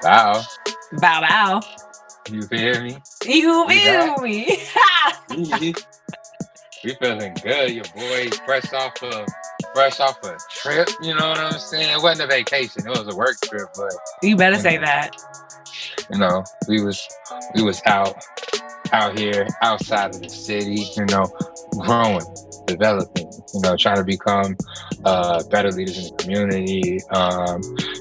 Wow. Bow bow. You feel me? You We back. feel me? We feeling good. Your boy fresh off a trip. You know what I'm saying? It wasn't a vacation. It was a work trip, but You better you say know, that. we was out here outside of the city. Growing, developing. Trying to become better leaders in the community.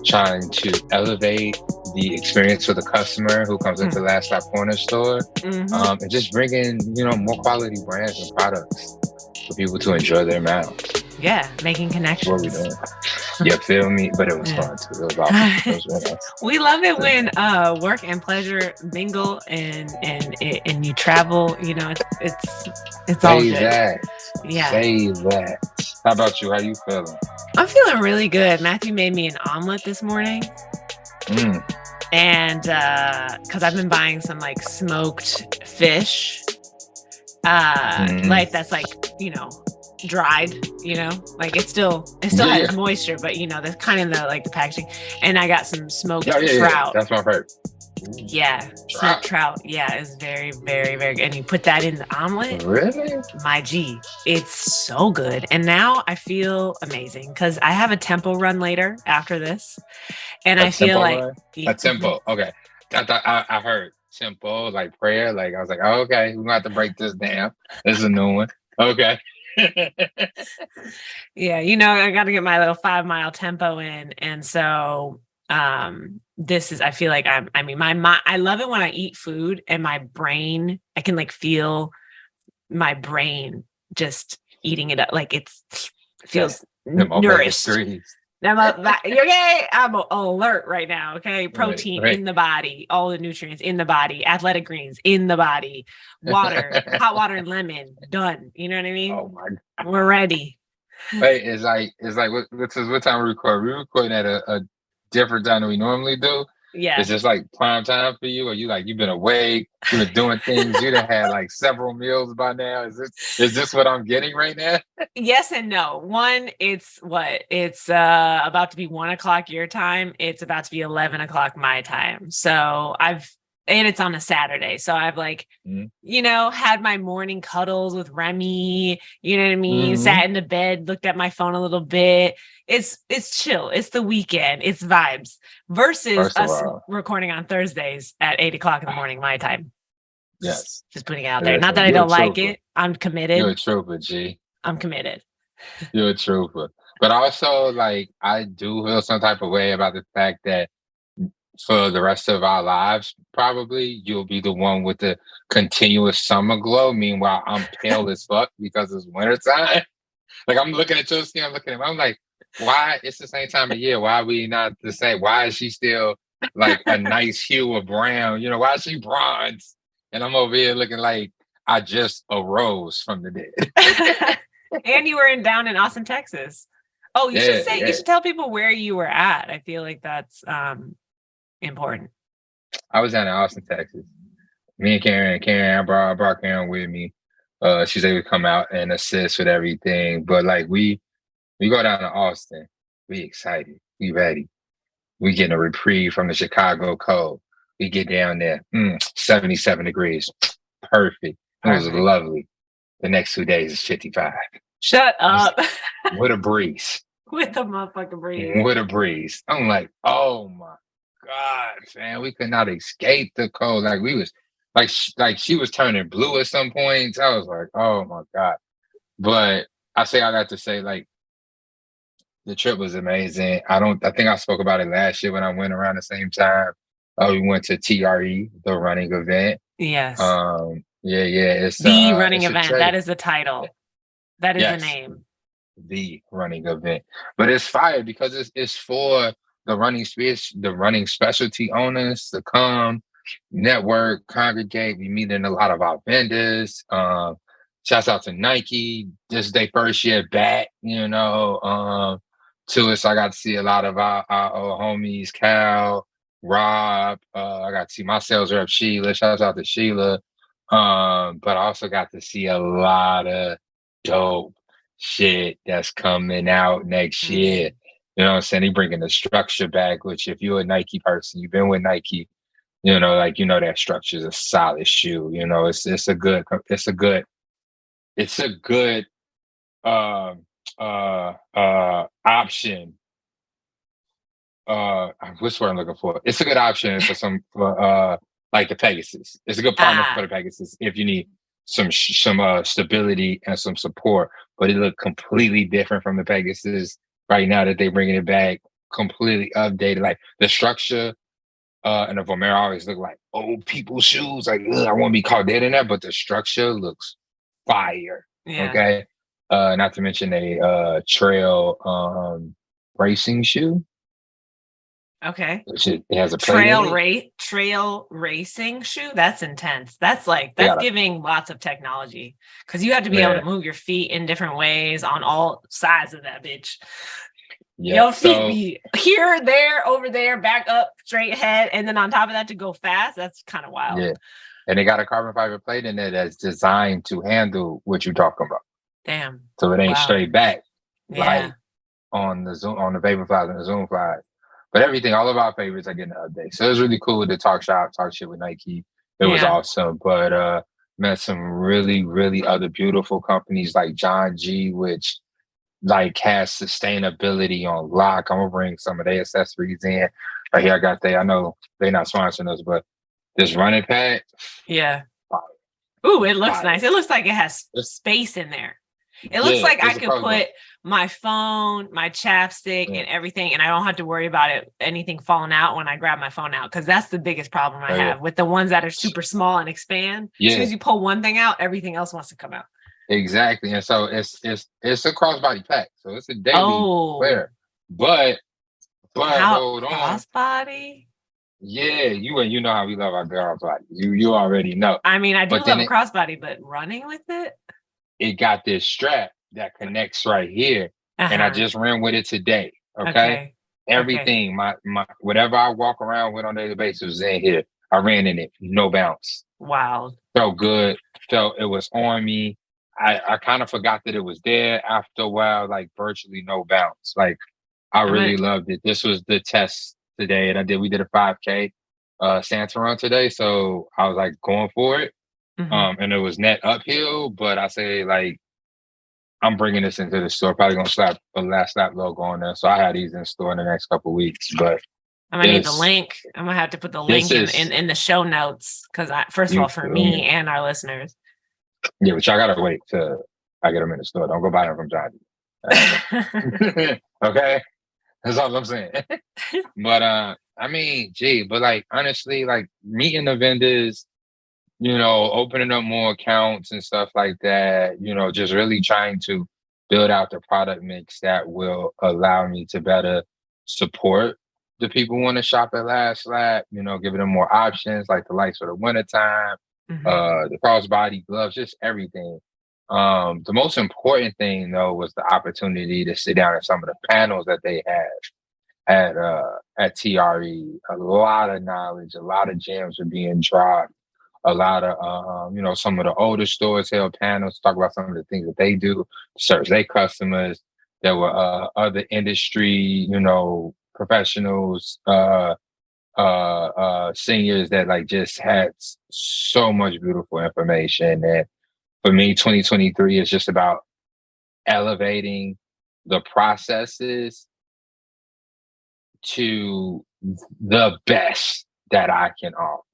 Trying to elevate the experience for the customer who comes into Last Stop Corner Store, Mhm. and just bringing more quality brands and products for people to enjoy their mouths. Yeah, making That's what we connections. doing. You feel me? But it was Yeah. fun too. It was awesome. It was really nice. We love it when work and pleasure mingle and you travel. It's all Say good. that. Yeah. Say that. How about you? How you feeling? I'm feeling really good. Matthew made me an omelet this morning. And because I've been buying some like smoked fish, like that's like dried, like it still has moisture, but that's kind of the packaging. And I got some smoked trout. Yeah. That's my favorite. Yeah, smoked trout. Yeah, it's very, very, very good. And you put that in the omelet. Really? My G, it's so good. And now I feel amazing because I have a tempo run later after this, and I feel like a tempo. Okay, I heard tempo like prayer. Like I was like, oh, okay, we're gonna have to break this down. This is a new one. Okay. Yeah, I got to get my little 5-mile tempo in, and so this is. I feel like my mind. I love it when I eat food and my brain. I can like feel my brain just eating it up. Like it feels nourished. I'm alert right now. Okay. Protein in the body, all the nutrients in the body, athletic greens in the body, water, hot water and lemon, done. You know what I mean? Oh my God. We're ready. Wait, it's like what time we record? We recording at a different time than we normally do. Yeah. It's just like prime time for you, or you've been awake, you've been doing things, you'd have had like several meals by now. Is this what I'm getting right now? Yes and no. One, it's about to be 1:00 your time. It's about to be 11:00 my time. So and it's on a Saturday. So I've had my morning cuddles with Remy, you know what I mean? Sat in the bed, looked at my phone a little bit. It's chill. It's the weekend. It's vibes versus us recording on Thursdays at 8:00 in the morning, my time. Yes. Just putting it out there. Not that I don't like it. I'm committed. You're a trooper, G. I'm committed. You're a trooper. But also, I do feel some type of way about the fact that for the rest of our lives, probably you'll be the one with the continuous summer glow. Meanwhile, I'm pale as fuck because it's wintertime. Like I'm looking at your skin, I'm looking at him. I'm like, why? It's the same time of year. Why are we not the same? Why is she still like a nice hue of brown? Why is she bronze? And I'm over here looking like I just arose from the dead. And you were down in Austin, Texas. Oh, you should tell people where you were at. I feel like that's important. I was down in Austin, Texas. Me and Karen, I brought Karen with me. She's able to come out and assist with everything. But we go down to Austin. We excited. We ready. We getting a reprieve from the Chicago cold. We get down there. 77 degrees. Perfect. It was lovely. The next 2 days is 55. Shut up. With a breeze. With a motherfucking breeze. With a breeze. I'm like, oh my God, man, we could not escape the cold. Like we was like she was turning blue at some points. I was like, oh my God. But I got to say, the trip was amazing. I think I spoke about it last year when I went around the same time. We went to TRE, the running event. Yes. It's the running event. That is the title. That is the name. The running event. But it's fire because it's for the running specialty owners to come, network, congregate. We meet in a lot of our vendors. Shouts out to Nike. This is their first year back, to us. I got to see a lot of our old homies, Cal, Rob. I got to see my sales rep, Sheila. Shouts out to Sheila. But I also got to see a lot of dope shit that's coming out next year. You know what I'm saying? They bringing the structure back, which if you're a Nike person, you've been with Nike, like that structure is a solid shoe. It's a good um option. What's what I'm looking for? It's a good option for like the Pegasus. It's a good partner for the Pegasus if you need some stability and some support. But it looked completely different from the Pegasus right now that they're bringing it back, completely updated. Like the structure and the Vomero always look like old people's shoes. Like, ugh, I won't be caught dead in that, but the structure looks fire. Yeah. Okay. Not to mention a trail racing shoe. Okay. It has a trail racing shoe. That's intense. That's giving lots of technology because you have to be able to move your feet in different ways on all sides of that bitch. Yeah, your feet be here, there, over there, back up, straight ahead, and then on top of that to go fast. That's kind of wild. Yeah, and they got a carbon fiber plate in there that's designed to handle what you're talking about. Damn. So it ain't straight back, like on the Vaporflies and the Zoom Flies. But all of our favorites are getting an update. So it was really cool to talk shit with Nike. It was awesome. But met some really, really other beautiful companies like John G, which like has sustainability on lock. I'm gonna bring some of their accessories in. Right here, I know they're not sponsoring us, but this running pad. Yeah. Ooh, it looks nice. It looks like it has space in there. It looks like I could put my phone, my chapstick, and everything, and I don't have to worry about anything falling out when I grab my phone out, because that's the biggest problem I have with the ones that are super small and expand. As soon as you pull one thing out, everything else wants to come out. Exactly, and so it's a crossbody pack, so it's a daily wear. But hold on, crossbody. Yeah, you know how we love our crossbody. You already know. I mean, I do love a crossbody, but running with it. It got this strap that connects right here, and I just ran with it today. Okay. Everything, my whatever I walk around with on a daily basis is in here. I ran in it, no bounce. Wow. Felt good. Felt it was on me. I kind of forgot that it was there after a while, like virtually no bounce. Like I really loved it. This was the test today, and we did a 5K Santa run today, so I was like going for it. And it was net uphill, but I say like I'm bringing this into the store. Probably gonna slap a last lap logo on there. So I had these in store in the next couple of weeks. But I'm gonna need the link. I'm gonna have to put the link in the show notes because first of all, for me and our listeners. Yeah, but y'all gotta wait till I get them in the store. Don't go buy them from Johnny. Okay, that's all I'm saying. But I mean, but like honestly, like meeting the vendors, opening up more accounts and stuff like that, just really trying to build out the product mix that will allow me to better support the people who want to shop at Last Lap, giving them more options like the lights for the wintertime, the crossbody gloves, just everything. The most important thing though was the opportunity to sit down at some of the panels that they had at TRE. A lot of knowledge, a lot of gems are being dropped. A lot of, some of the older stores held panels, talk about some of the things that they do to serve their customers. There were other industry, professionals, seniors that like just had so much beautiful information. And for me, 2023 is just about elevating the processes to the best that I can offer.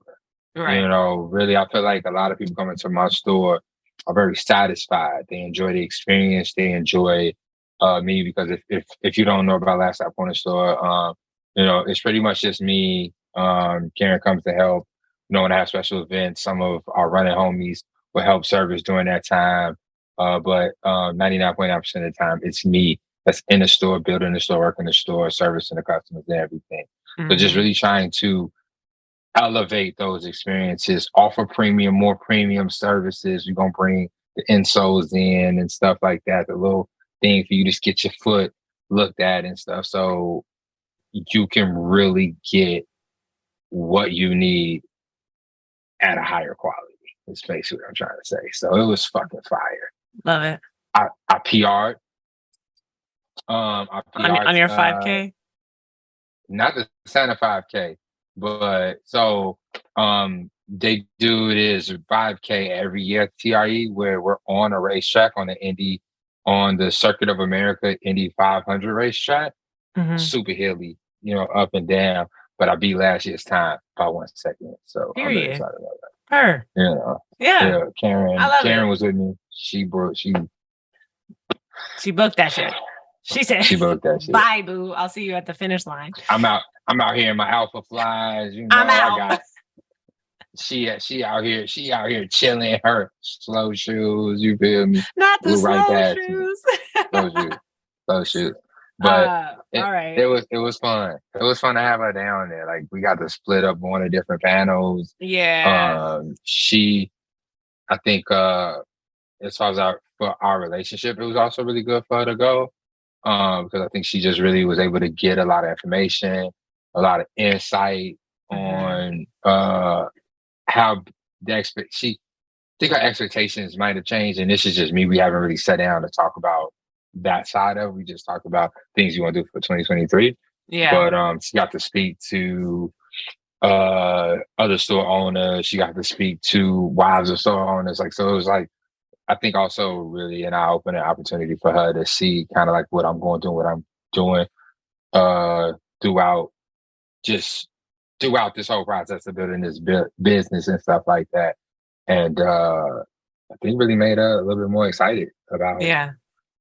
Right. Really, I feel like a lot of people coming to my store are very satisfied. They enjoy the experience. They enjoy me because if you don't know about Last Stop Corner Store, it's pretty much just me. Karen comes to help. When I have special events, some of our running homies will help service during that time. But 99.9% of the time, it's me that's in the store, building the store, working the store, servicing the customers and everything. So just really trying to elevate those experiences, offer more premium services. We're going to bring the insoles in and stuff like that, the little thing for you to get your foot looked at and stuff. So you can really get what you need at a higher quality. It's basically what I'm trying to say. So it was fucking fire. Love it. I PR'd. I On PR'd. your 5K? Not the Santa 5K, but so they do this 5K every year at TRE where we're on a racetrack on the Circuit of America Indy 500 racetrack. Mhm. Super hilly, up and down. But I beat last year's time by 1 second. So I'm very Period. excited about that. Her. Yeah. Karen. I love Karen it. was with me. She booked that shit. She said, that shit. "Bye, boo. I'll see you at the finish line." I'm out here in my Alpha Flies. I'm out. I got she out here chilling her slow shoes. You feel me? Not the Blew right slow past me. shoes. Slow shoes. But all right. it was fun. It was fun to have her down there. Like we got to split up on the different panels. Yeah. I think as far as our relationship, it was also really good for her to go. Because I think she just really was able to get a lot of information, a lot of insight on how I think her expectations might have changed, and this is just me. We haven't really sat down to talk about that side of it. We just talked about things you want to do for 2023. Yeah. But she got to speak to other store owners. She got to speak to wives of store owners. So it was I think also really an eye-opening opportunity for her to see kind of like what I'm going through, what I'm doing throughout this whole process of building this business and stuff like that. And I think really made her a little bit more excited about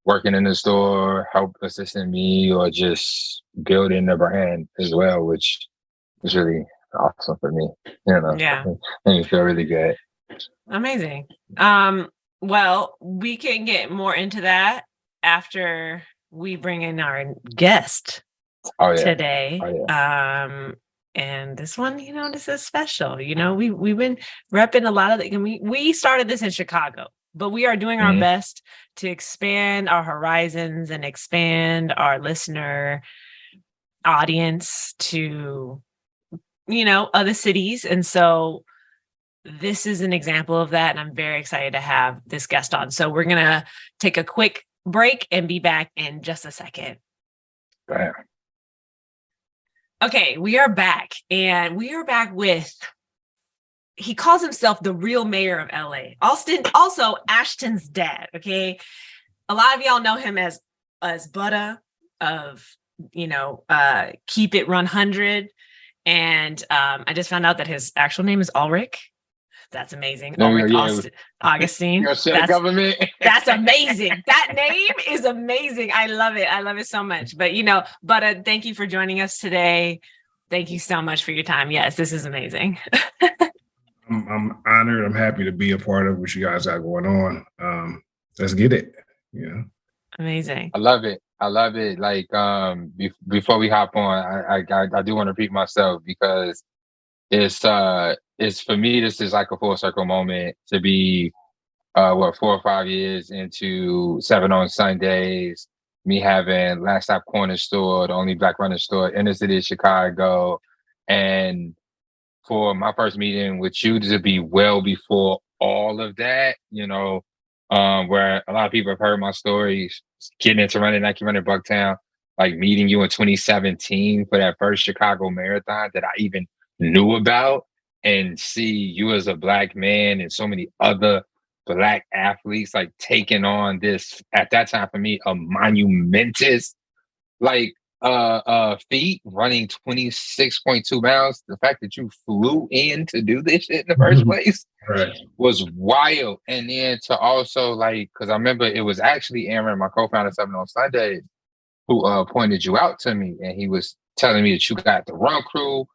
working in the store, help assisting me, or just building the brand as well, which is really awesome for me. Yeah. And you feel really good. Amazing. Well, we can get more into that after we bring in our guest today. And this one, this is special. We've been repping a lot of we started this in Chicago, but we are doing our best to expand our horizons and expand our listener audience to, other cities. And so this is an example of that. And I'm very excited to have this guest on. So we're going to take a quick break and be back in just a second. Bam. Okay, we are back, and we are back with, he calls himself the real mayor of LA. Also Ashton's dad, okay? A lot of y'all know him as Butta of, Keep It 100. And I just found out that his actual name is Alrick. That's amazing. Alrick Augustine. Government. That's amazing. That name is amazing. I love it. I love it so much. But Butta, thank you for joining us today. Thank you so much for your time. Yes, this is amazing. I'm honored. I'm happy to be a part of what you guys got going on. Let's get it. Amazing. I love it. Like before we hop on, I do want to repeat myself because it's for me, this is like a full circle moment to be 4 or 5 years into 7 on Sundays, me having Last Stop Corner Store, the only Black running store in the city of Chicago, and for my first meeting with you to be well before all of that, where a lot of people have heard my stories, getting into running Nike Running Bucktown, like meeting you in 2017 for that first Chicago Marathon that I even knew about, and see you as a Black man and so many other Black athletes like taking on this, at that time for me, a monumentous feat, running 26.2 miles. The fact that you flew in to do this shit in the first place was wild. And then to also because I remember it was actually Aaron, my co-founder, 7 on Sundays, who pointed you out to me, and he was telling me that you got the run crew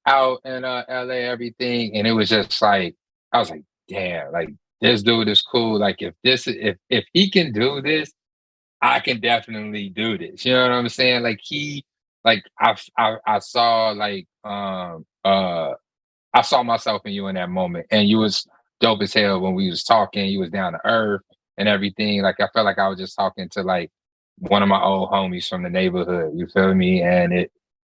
out in LA, everything. And it was just I was like, damn, this dude is cool. If he can do this, I can definitely do this. You know what I'm saying? I saw I saw myself in you in that moment, and you was dope as hell when we was talking. You was down to earth and everything. I felt like I was just talking to one of my old homies from the neighborhood. You feel me? And it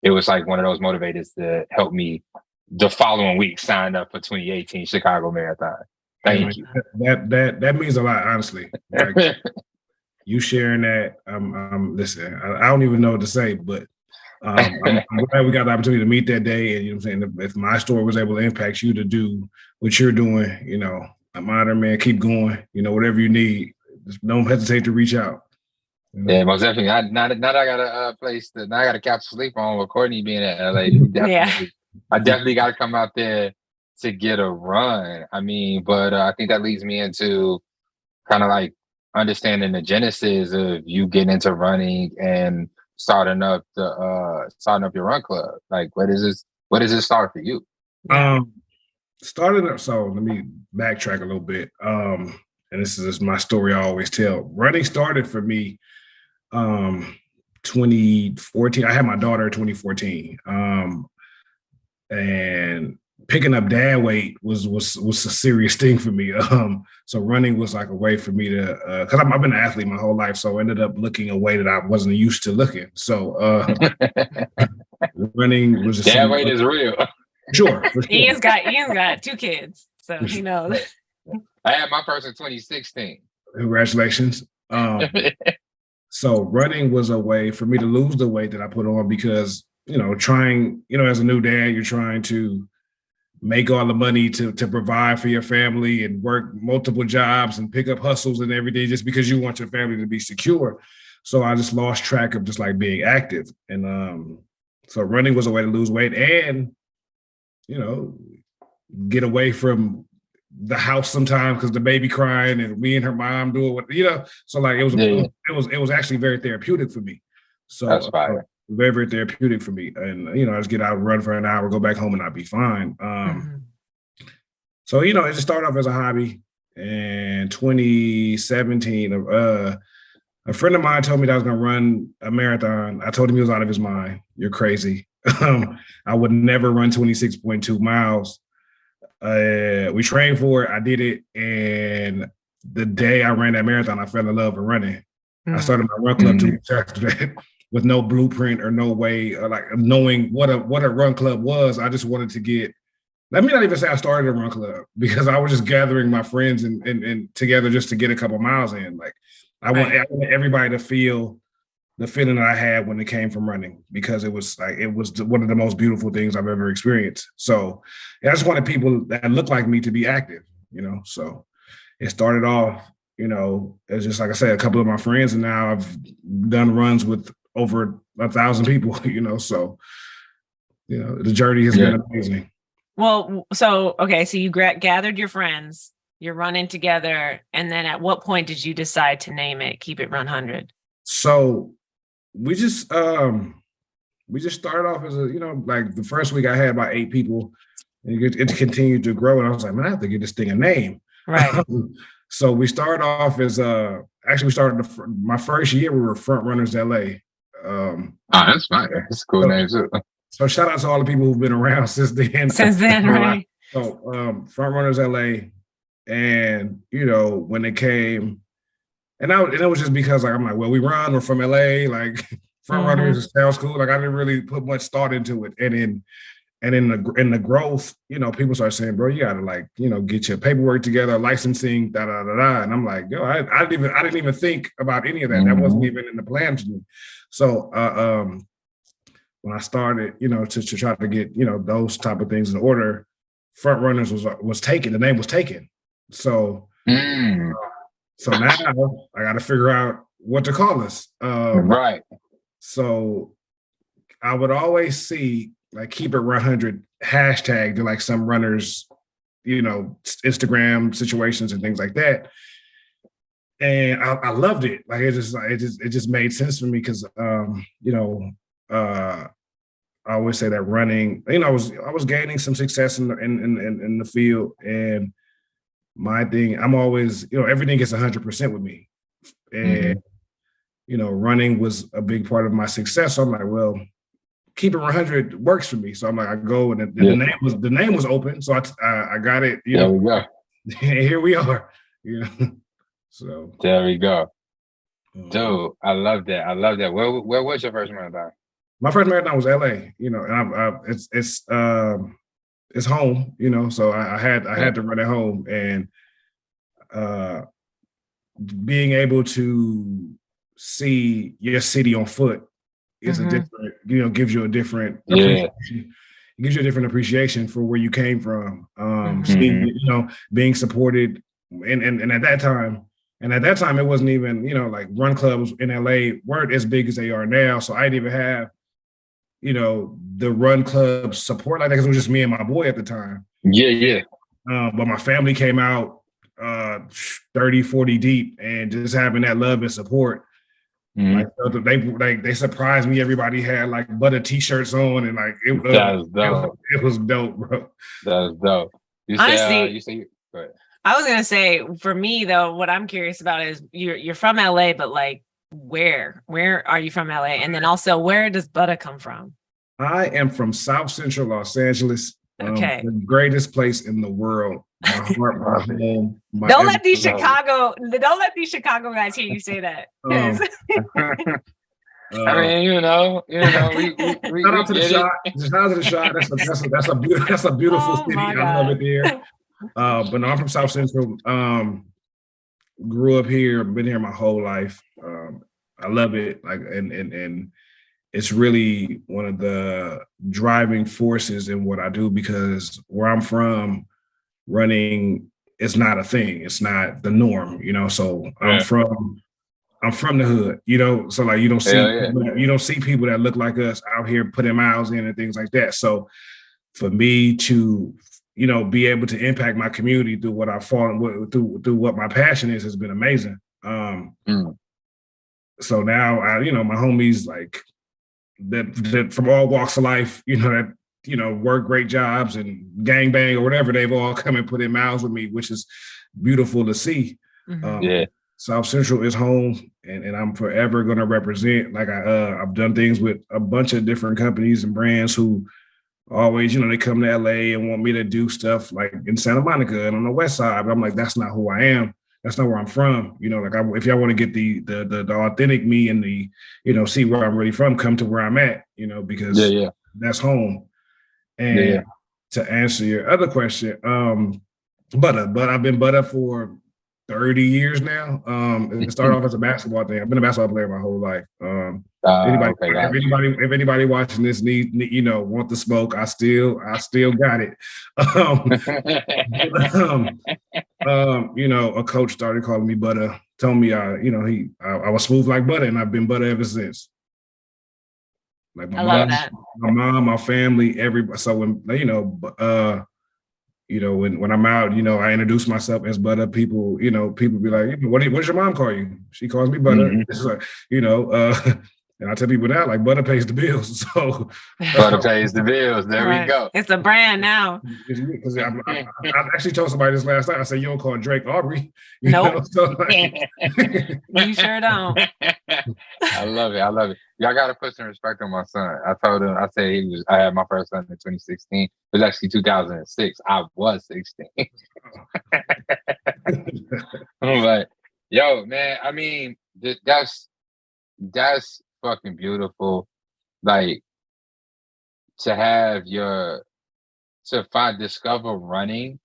was one of those motivators to help me the following week sign up for 2018 Chicago Marathon. Thank you. That means a lot, honestly. Like you sharing that. Listen, I don't even know what to say, but I'm glad we got the opportunity to meet that day. And you know what I'm saying, if my story was able to impact you to do what you're doing, you know, I'm honored, man. Keep going. You know, whatever you need, just don't hesitate to reach out. You know? Yeah, most definitely. Now that I got a place now I got a couch to sleep on with Courtney being in LA. I definitely got to come out there to get a run. I mean, but I think that leads me into kind of like understanding the genesis of you getting into running and starting up your run club. Like, where does this start for you? Started up. So let me backtrack a little bit. And this is my story I always tell. Running started for me 2014. I had my daughter in 2014. And picking up dad weight was a serious thing for me. So running was like a way for me to, because I've been an athlete my whole life, so I ended up looking a way that I wasn't used to looking. So running was just dad weight is real. Sure. Ian's got 2 kids, so he knows. I had my first in 2016. Congratulations. So running was a way for me to lose the weight that I put on because, you know, as a new dad, you're trying to make all the money to provide for your family and work multiple jobs and pick up hustles and everything just because you want your family to be secure. So I just lost track of just like being active. And so running was a way to lose weight and, you know, get away from the house sometimes because the baby crying and me and her mom doing what, you know, so like it was actually very therapeutic for me. So that's fire. Very, very therapeutic for me. And, you know, I just get out and run for an hour, go back home and I'll be fine. So, you know, it just started off as a hobby. And 2017, a friend of mine told me that I was going to run a marathon. I told him he was out of his mind. You're crazy. I would never run 26.2 miles. We trained for it. I did it. And the day I ran that marathon, I fell in love with running. I started my run club 2 weeks after that with no blueprint or no way, like knowing what a run club was. I just wanted to let me not even say I started a run club because I was just gathering my friends and together just to get a couple miles in. Like I want everybody to feel the feeling that I had when it came from running because it was one of the most beautiful things I've ever experienced. So I just wanted people that look like me to be active, you know. So it started off, you know, as just like I said, a couple of my friends, and now I've done runs with over 1,000 people, you know. So, you know, the journey has been amazing. Well, so you gathered your friends, you're running together, and then at what point did you decide to name it Keep It Run 100? So we just started off as like the first week I had about 8 people, and it continued to grow. And I was like, man, I have to give this thing a name. Right. So we started off as my first year we were Front Runners LA. That's fine. That's a cool name too. So shout out to all the people who've been around since then. Right. So Front Runners LA, and you know when it came. And it was just because like I'm like, well, we're from LA, like Front Runners sounds cool. Like I didn't really put much thought into it. And in the growth, you know, people start saying, bro, you gotta like, you know, get your paperwork together, licensing, da da da da. And I'm like, yo, I didn't even think about any of that. That wasn't even in the plan for me. So when I started, you know, to try to get, you know, those type of things in order, Front Runners was taken. The name was taken. So. So now I got to figure out what to call us. Right. So I would always see like Keep It 100 hashtag to like some runners, you know, Instagram situations and things like that. And I loved it. Like it just made sense for me because you know, I always say that running, you know, I was gaining some success in the field, and my thing, I'm always, you know, everything gets 100% with me. And, you know, running was a big part of my success. So I'm like, well, Keep It 100 works for me. So I'm like, I go, and the name was open. So I got it, you know. We go. And here we are, you know. So there we go. Dude, I love that. I love that. Where was your first marathon? My first marathon was LA, you know, and it's home, you know, so I had to run at home. And being able to see your city on foot is a different, gives you a different appreciation. It gives you a different appreciation for where you came from. Seeing, being supported, and at that time, it wasn't even, like run clubs in LA weren't as big as they are now. So I didn't even have, the run club support like that because it was just me and my boy at the time. Yeah. But my family came out 30, 40 deep, and just having that love and support. Like they surprised me. Everybody had like Butta t-shirts on, and like it was dope, bro. That was dope. Honestly, I was gonna say, for me though, what I'm curious about is you're from LA, but like where are you from LA? And then also, where does Butta come from? I am from South Central Los Angeles. Okay. The greatest place in the world. My heart, my home. Don't let these Chicago guys hear you say that. I mean, we shout out to the shot. Shout out to the shot. That's a beautiful city. I love it there. But no, I'm from South Central. Grew up here, been here my whole life. I love it. Like and it's really one of the driving forces in what I do, because where I'm from, running is not a thing. It's not the norm, So I'm from the hood, So like you don't see people that look like us out here putting miles in and things like that. So for me to be able to impact my community through what I've fallen through what my passion is has been amazing. So now my homies like that from all walks of life, that work great jobs and gangbang or whatever, they've all come and put in miles with me, which is beautiful to see. South Central is home, and I'm forever going to represent. Like I've done things with a bunch of different companies and brands who always, they come to LA and want me to do stuff like in Santa Monica and on the West Side. But I'm like, that's not who I am. That's not where I'm from. If y'all want to get the authentic me and the, see where I'm really from, come to where I'm at, because that's home. And to answer your other question, Butta, but I've been Butta for 30 years now. It started off as a basketball thing. I've been a basketball player my whole life. If anybody watching this want the smoke, I still got it. A coach started calling me Butta, told me I was smooth like Butta, and I've been Butta ever since. Like my mom, my family, everybody. So when when I'm out, I introduce myself as Butta. People be like, what does your mom call you? She calls me Butta. It's like, and I tell people now, like, Butta pays the bills. So Butta pays the bills. There we go. It's a brand now. Because I actually told somebody this last night. I said, you don't call Drake Aubrey. Nope. So, like, you sure don't. I love it. Y'all got to put some respect on my son. I told him, I had my first son in 2016. It was actually 2006. I was 16. I'm like, yo, man, I mean, that's fucking beautiful. Like, to discover running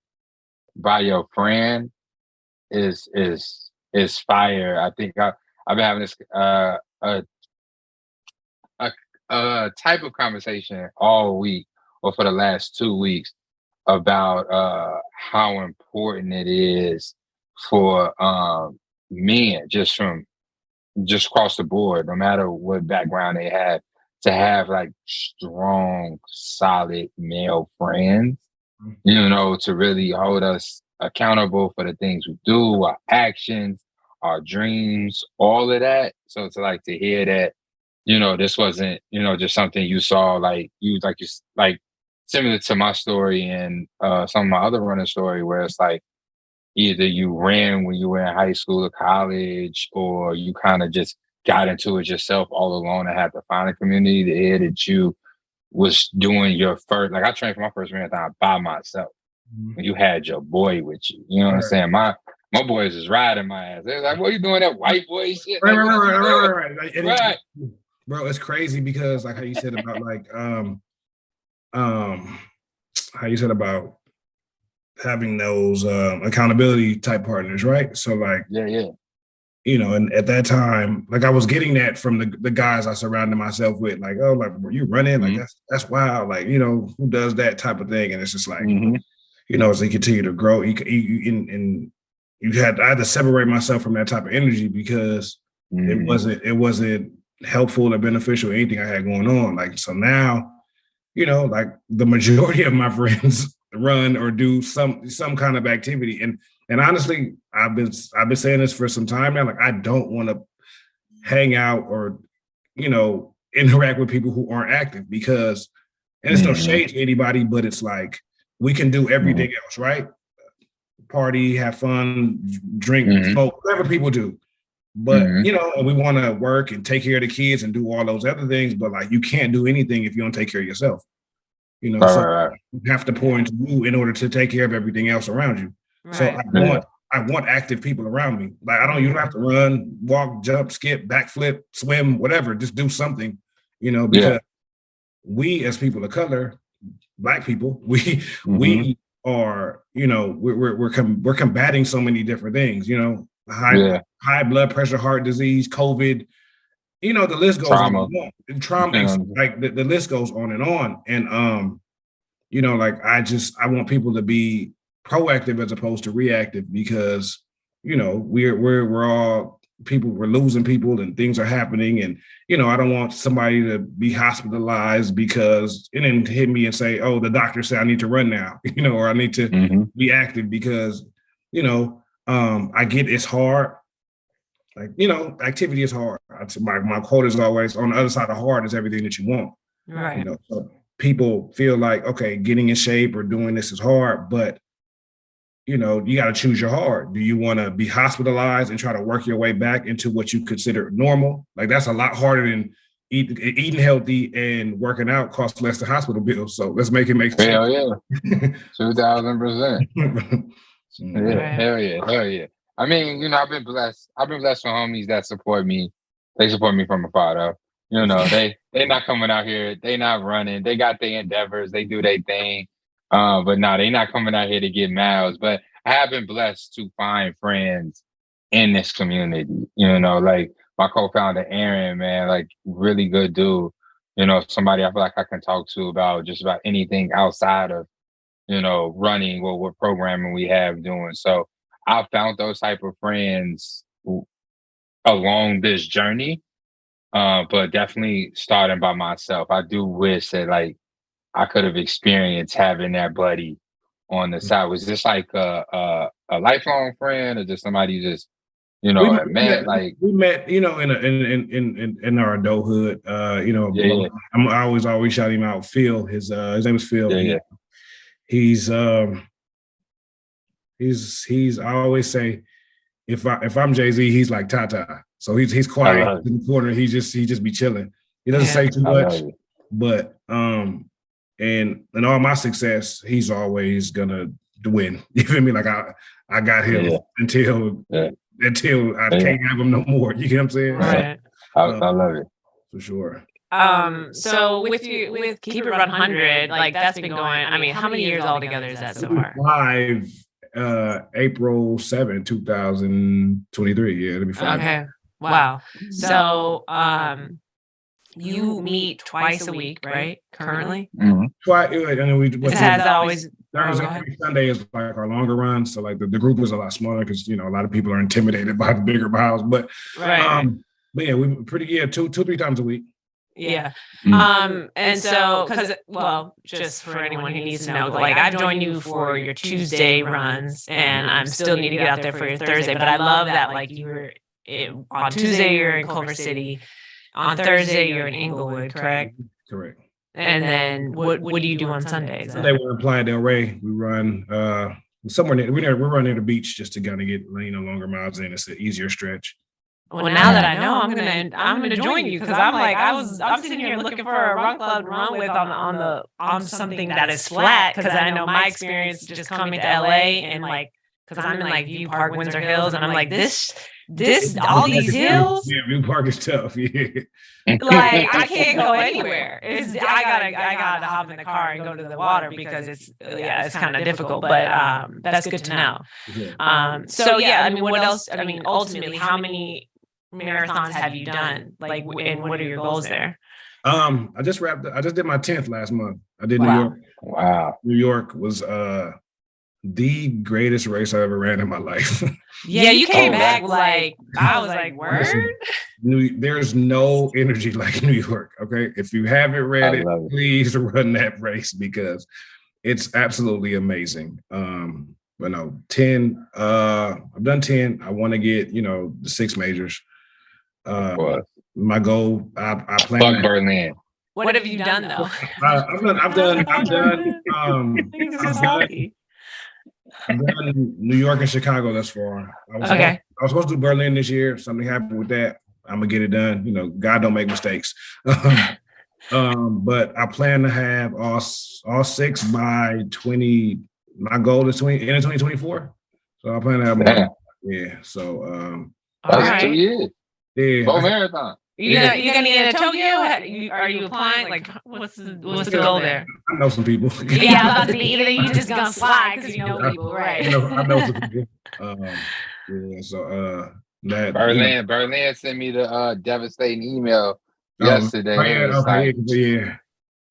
by your friend is fire. I think I've been having this a type of conversation all week, or for the last 2 weeks, about how important it is for men, just across the board, no matter what background they have, to have like strong, solid male friends, to really hold us accountable for the things we do, our actions, our dreams, all of that. So it's like to hear that, this wasn't, just something you saw, like similar to my story and some of my other running story, where it's like either you ran when you were in high school or college, or you kind of just got into it yourself all alone and had to find a community there that you was doing your first. Like I trained for my first marathon by myself. When you had your boy with you, you know what I'm saying? My boys is riding my ass. They're like, "What are you doing that white boy shit?" Right. Bro, it's crazy because like how you said about like how you said about having those accountability type partners, right? So like, Yeah. And at that time, like I was getting that from the guys I surrounded myself with, like, oh, like, were you running? Like that's wild. Like, who does that type of thing? And it's just like, as they continue to grow, I had to separate myself from that type of energy because it wasn't helpful or beneficial, anything I had going on. Like, so now, like the majority of my friends run or do some kind of activity. And honestly, I've been saying this for some time now. Like, I don't want to hang out or, interact with people who aren't active because, and it's no shade to anybody, but it's like we can do everything else, right? Party, have fun, drink, smoke, whatever people do. But and we want to work and take care of the kids and do all those other things. But like, you can't do anything if you don't take care of yourself. So you have to pour into you in order to take care of everything else around you. Right. So I want active people around me. Like, you don't have to run, walk, jump, skip, backflip, swim, whatever. Just do something, because we as people of color, Black people, we are, we're combating so many different things, high blood pressure, heart disease, COVID, the list goes on and on. Trauma, like the list goes on and on. And like I want people to be proactive as opposed to reactive because we're all people, we're losing people and things are happening, and I don't want somebody to be hospitalized because and then hit me and say, oh, the doctor said I need to run now, or I need to be active because I get it's hard. Like, activity is hard. My quote is always, on the other side of hard is everything that you want. Right. So people feel like, okay, getting in shape or doing this is hard, but you got to choose your hard. Do you want to be hospitalized and try to work your way back into what you consider normal? Like, that's a lot harder than eating healthy and working out costs less than hospital bills. So let's make it make sense. Hell yeah. 2000%. Hell yeah. I mean, I've been blessed with homies that support me. They support me from afar, though. They not coming out here. They not running. They got their endeavors. They do their thing. But no, they not coming out here to get miles. But I have been blessed to find friends in this community. Like my co-founder Aaron, man, like really good dude. Somebody I feel like I can talk to about just about anything outside of running or what programming we have doing. So I found those type of friends along this journey, but definitely starting by myself. I do wish that like I could have experienced having that buddy on the side. Was this like a lifelong friend or just somebody just we met in our adulthood? I always shout him out. Phil, his name is Phil. He's I always say if I'm Jay-Z, he's like Tata. So he's quiet in the corner. He just be chilling. He doesn't say too much, but and all my success, he's always gonna win. You feel me? Like I got him until I can't have him no more. You get what I'm saying? Right. I love it for sure. So with Keep It 100, like that's been going. I mean, how many years altogether is that so far? 5. April 7, 2023. Yeah, it'll be fun. Okay. Wow. So you meet twice a week, right? Currently? Twice, and then it has always Thursday, Sunday is like our longer run. So like the group is a lot smaller because a lot of people are intimidated by the bigger miles. But but yeah, we pretty 2-3 times a week. Yeah. And so, just for anyone who needs to know, like I've joined you for your Tuesday runs and I'm still need to get out there for your Thursday, but I love that like you were on Tuesday, you're in Culver City. On Thursday, you're in Inglewood, correct? Correct. And then what do you do on Sundays? Sunday we're in Playa del Rey. We run somewhere near, we run near the beach just to kind of get longer miles in. It's an easier stretch. Well, now that I know, I'm gonna join you because I'm sitting here looking for a run club to run with on something that is flat because I know my experience just coming to LA and like because I'm in like View Park, Windsor Hills, and I'm like this all these hills. Yeah, New Park is tough. Yeah. Like I can't go anywhere. I gotta hop in the car and go to the water because it's kind of difficult. But that's good to know. So yeah, I mean, what else? I mean, ultimately, how many marathons have you done? Like, and what are your goals there? I just did my 10th last month. I did Wow. New York. Wow. New York was the greatest race I ever ran in my life. Yeah, you came back like I was like, word. There's no energy like New York. Okay, if you haven't ran it, please run that race because it's absolutely amazing. But no, 10. I've done 10. I want to get the 6 majors. My goal. I plan. Fuck Berlin. What have you done though? I've done New York and Chicago thus far. I was supposed to do Berlin this year. Something happened with that. I'm gonna get it done. God don't make mistakes. But I plan to have all 6 by 20. My goal is end of 2024. So I plan to have more. Yeah. So that's 2 years. Yeah. Full marathon. You gonna get to Tokyo? Are you applying? Like, what's the goal there? I know some people. Yeah, I'm about to be either you just gonna slide because you know people, right? I know some people. Yeah. So that Berlin sent me the devastating email yesterday.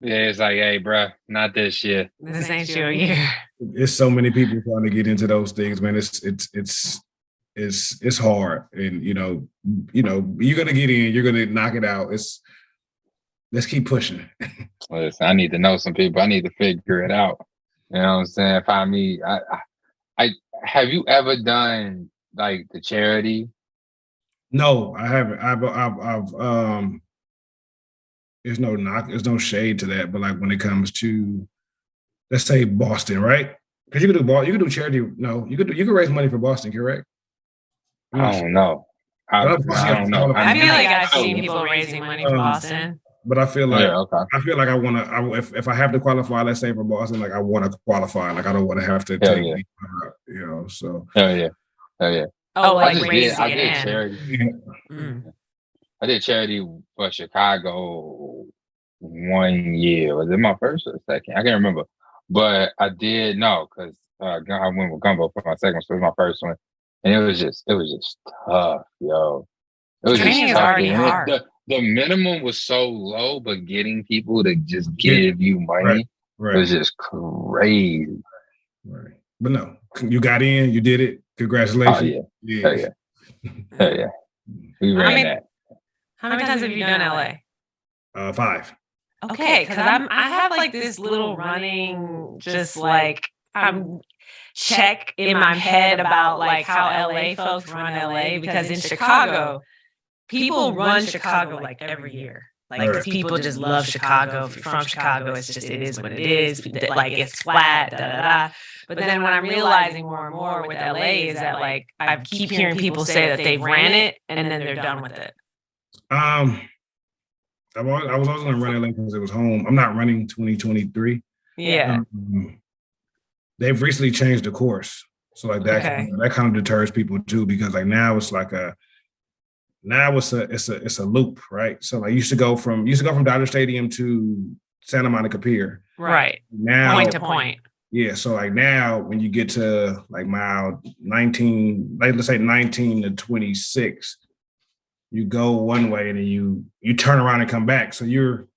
It's like, hey, bro, not this year. This ain't your year. There's so many people trying to get into those things, man. It's hard, and you're gonna get in, you're gonna knock it out. Let's keep pushing. Listen, I need to know some people. I need to figure it out. You know what I'm saying? Find me. I have you ever done like the charity? No, I haven't. I've there's no shade to that, but like when it comes to, let's say Boston, right? Because you could do charity. No, you could raise money for Boston, correct? I don't know. I don't know. I feel like I've seen people raising money for Boston. But I feel like I want to. If I have to qualify, let's say for Boston, like I want to qualify. Like I don't want to have to take. So. Hell yeah. Oh, I did charity. I did charity for Chicago 1 year. Was it my first or second? I can't remember. But I did because I went with Gumbo for my second, so it was my first one. And it was just tough, yo. It was Training just tough. Is already hard. The minimum was so low, but getting people to just give you money was just crazy. Right. But no, you got in, you did it. Congratulations. Oh, yeah. Hell yeah. We ran that. How many times have you done LA? 5. Okay, because I have like this little running, just like I'm check in my head about like how LA folks run LA, because in Chicago, people run Chicago like every year. Like, because people just love Chicago. If you're from Chicago, it is what it is. Like, it's flat, da-da-da. But then when I'm realizing more and more with LA is that, like, I keep hearing people say that they ran it and then they're done with it. I was always going to run LA because it was home. I'm not running 2023. Yeah. They've recently changed the course. So, like, that kind of deters people, too, because, like, now it's like it's a loop, right? So like you used to go from Dodger Stadium to Santa Monica Pier. Right. Now point to point. Yeah. So like now when you get to like mile 19, like let's say 19 to 26, you go one way and then you turn around and come back. So you're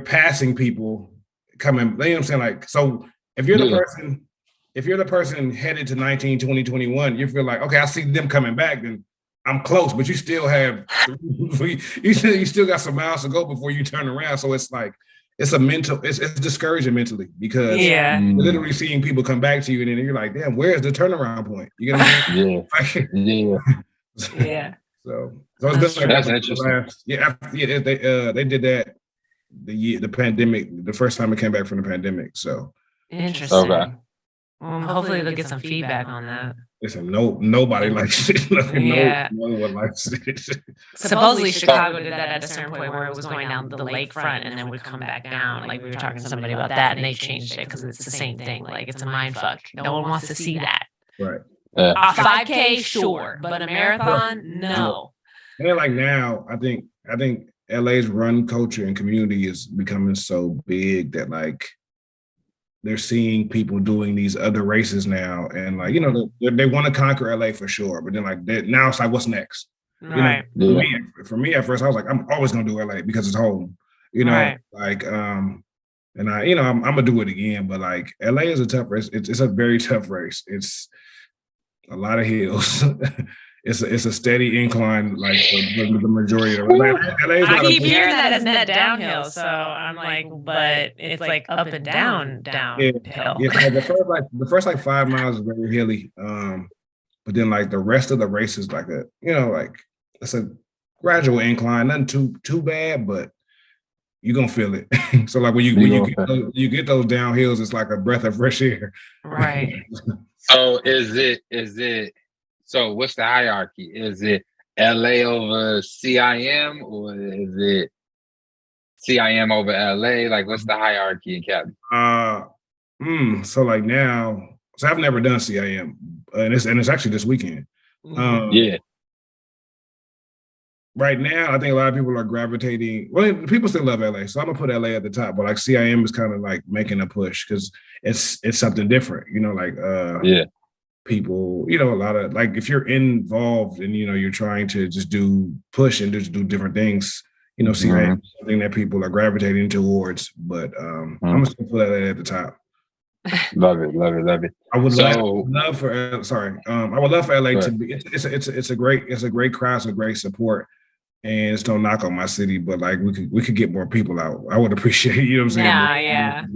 passing people coming, you know what I'm saying? Like, so if you're the person headed to 19, 20, 21, you feel like, okay, I see them coming back, then I'm close, but you still have you still got some miles to go before you turn around. So it's like it's discouraging mentally because you're literally seeing people come back to you and then you're like, damn, where's the turnaround point? You get what I mean? Yeah. So it's been like that's interesting. They did that the pandemic, the first time it came back from the pandemic. So interesting. Okay. Well, hopefully they'll get some feedback on that. Listen, nobody likes it. No one likes it. Supposedly Chicago did that at a certain point where it was going down the lakefront and then would come back down. Like we were talking to somebody about that, and they changed it because it's the same thing. Like it's a mind fuck. No one wants to see that. Right. A 5K, sure, but a marathon, no. And like now, I think LA's run culture and community is becoming so big that like they're seeing people doing these other races now, and like they want to conquer LA for sure, but then like now it's like what's next? Right. For me at first I was like I'm always gonna do LA because it's home, like and I'm gonna do it again, but like LA is a tough race. It's a very tough race. It's a lot of hills. It's a steady incline, like for the majority of it. I keep hearing that it's net downhill, so I'm like, but it's like up and downhill. Yeah, like the first 5 miles is very hilly, but then like the rest of the race is like it's a gradual incline, nothing too bad, but you're gonna feel it. So like when you get those downhills, it's like a breath of fresh air. Right. So is it? So what's the hierarchy? Is it LA over CIM, or is it CIM over LA? Like, what's the hierarchy in Cali? So like now, so I've never done CIM, and it's actually this weekend. Yeah. Right now, I think a lot of people are gravitating. Well, people still love LA, so I'm gonna put LA at the top. But like CIM is kind of like making a push because it's something different. People, a lot of like if you're involved and you're trying to just push and just do different things, CIM is something that people are gravitating towards. But I'm just gonna put LA at the top. Love it. I would love for LA to be. It's a great crowd, it's a great support, and it's no knock on my city, but like we could get more people out. I would appreciate, what I'm saying? Yeah.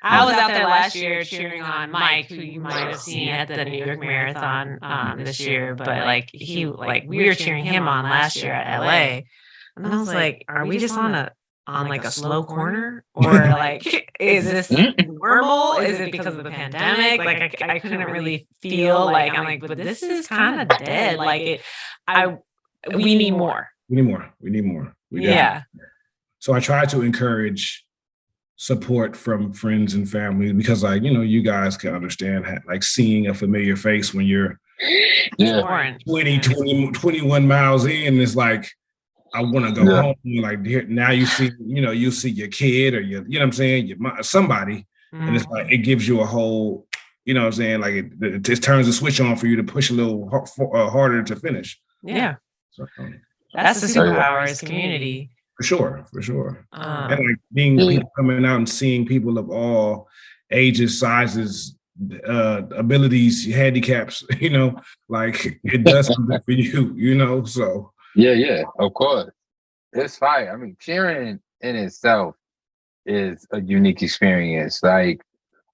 I was out there last year cheering on Mike, who you might have seen at the New York Marathon this year, but like we were cheering him on last year at LA, and I was like, are we just on like a slow corner, or like is this normal? Is it because of the pandemic? Like I couldn't really feel like I'm like, but this is kind of dead. Like we need more. We need more. So I try to encourage support from friends and family because like you guys can understand like seeing a familiar face when you're 21 miles in, it's like I want to go home. Like now you see your kid or somebody, and it's like it gives you a whole like it turns the switch on for you to push a little harder to finish. So, that's the superpower is community. For sure. And like being people coming out and seeing people of all ages, sizes, abilities, handicaps, like it does something for you, so. Yeah, of course. It's fire. I mean, cheering in itself is a unique experience. Like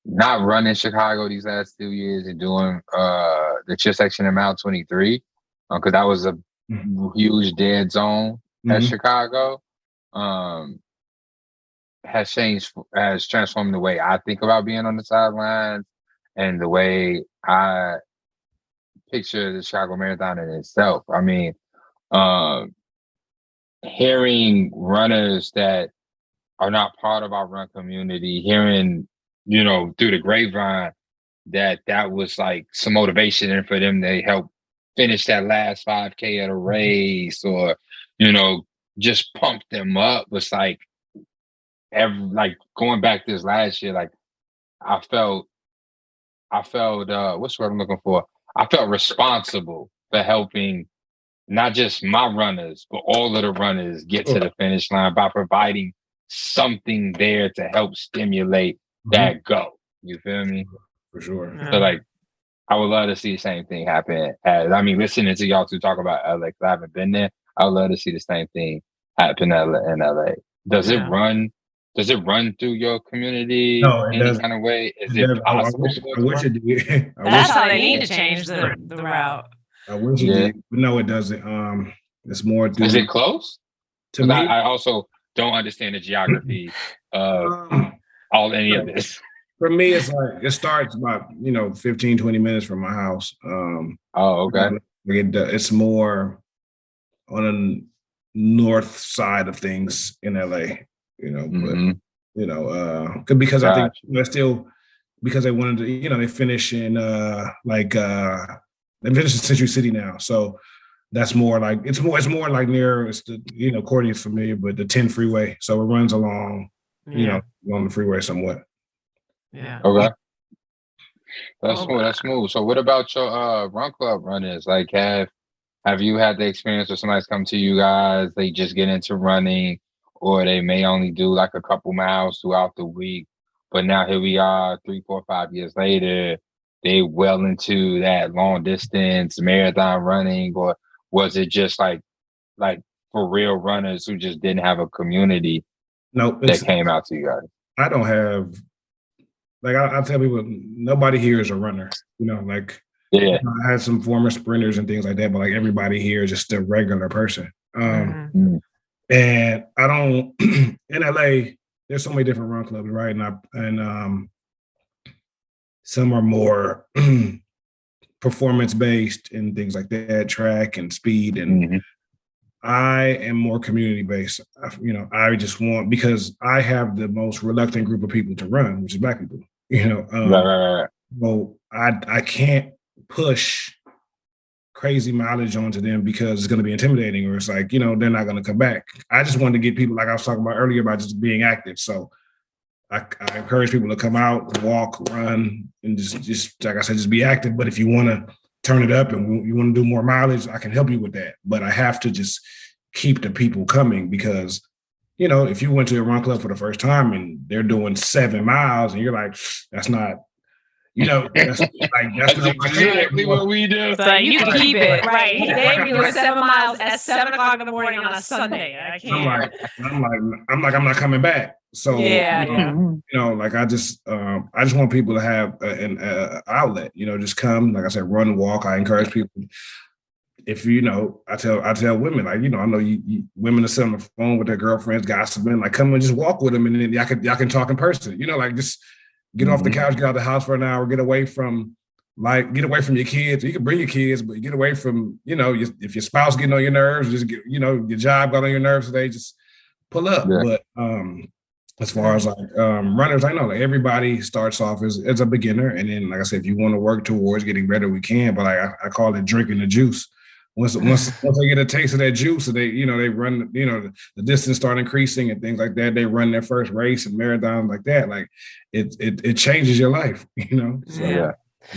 not running Chicago these last 2 years and doing the cheer section in Mile 23, because that was a huge dead zone at Chicago. Has transformed the way I think about being on the sidelines and the way I picture the Chicago Marathon in itself. I mean, hearing runners that are not part of our run community, hearing, through the grapevine that was like some motivation and for them to help finish that last 5K at a race or, just pump them up was like going back this last year, like I felt what's the word I'm looking for? I felt responsible for helping not just my runners, but all of the runners get to the finish line by providing something there to help stimulate that go. You feel me? For sure. So like I would love to see the same thing happen. Listening to y'all two talk about LA, because I haven't been there. I would love to see the same thing happen in LA. Does it run through your community any kind of way? Is it possible? I wish it did. That's how they need to change the route. I wish it did, but no, it doesn't. It's more. Is it close? To me, I also don't understand the geography of any of this. For me, it's like it starts about 15, 20 minutes from my house. Okay. It's more on the north side of things in LA, but because I think still because they wanted to, they finish in in Century City now. So that's more like it's more like near it's the Courtney is familiar, but the 10 freeway. So it runs along, along the freeway somewhat. Yeah. Okay. That's smooth. That's smooth. So what about your run club runners? Like have you had the experience where somebody's come to you guys, they just get into running, or they may only do like a couple miles throughout the week, but now here we are 3, 4, 5 years later, they well into that long distance marathon running, or was it just like for real runners who just didn't have a community that came out to you guys? I don't have, like I tell people, nobody here is a runner, like yeah. I had some former sprinters and things like that, but like everybody here is just a regular person. And I don't in LA, there's so many different run clubs, right? And some are more performance based and things like that, track and speed. And I am more community based. I just want, because I have the most reluctant group of people to run, which is Black people. Right. Well, I can't push crazy mileage onto them because it's going to be intimidating, or it's like, they're not going to come back. I just wanted to get people, like I was talking about earlier, about just being active. So I encourage people to come out, walk, run, and just like I said, just be active. But if you want to turn it up and you want to do more mileage, I can help you with that. But I have to just keep the people coming, because, if you went to a run club for the first time and they're doing 7 miles and you're like, that's not, that's not exactly what we do. So you can keep it, right? They'd be doing 7 miles at 7 o'clock in the morning on a Sunday. I can't. I'm not coming back. So like I just want people to have an outlet. Just come. Like I said, run, walk. I encourage people. If I tell women, like, I know you women are sitting on the phone with their girlfriends gossiping. Like, come and just walk with them, and then y'all can talk in person. Like just get off the couch, get out of the house for an hour, get away from your kids. You can bring your kids, but get away from, if your spouse getting on your nerves, just get, your job got on your nerves today, just pull up. Yeah. But as far as runners, I know like everybody starts off as a beginner. And then, like I said, if you want to work towards getting better, we can. But I call it drinking the juice. Once they get a taste of that juice, so they run, the distance start increasing and things like that. They run their first race and marathons like that. Like it changes your life, So, yeah.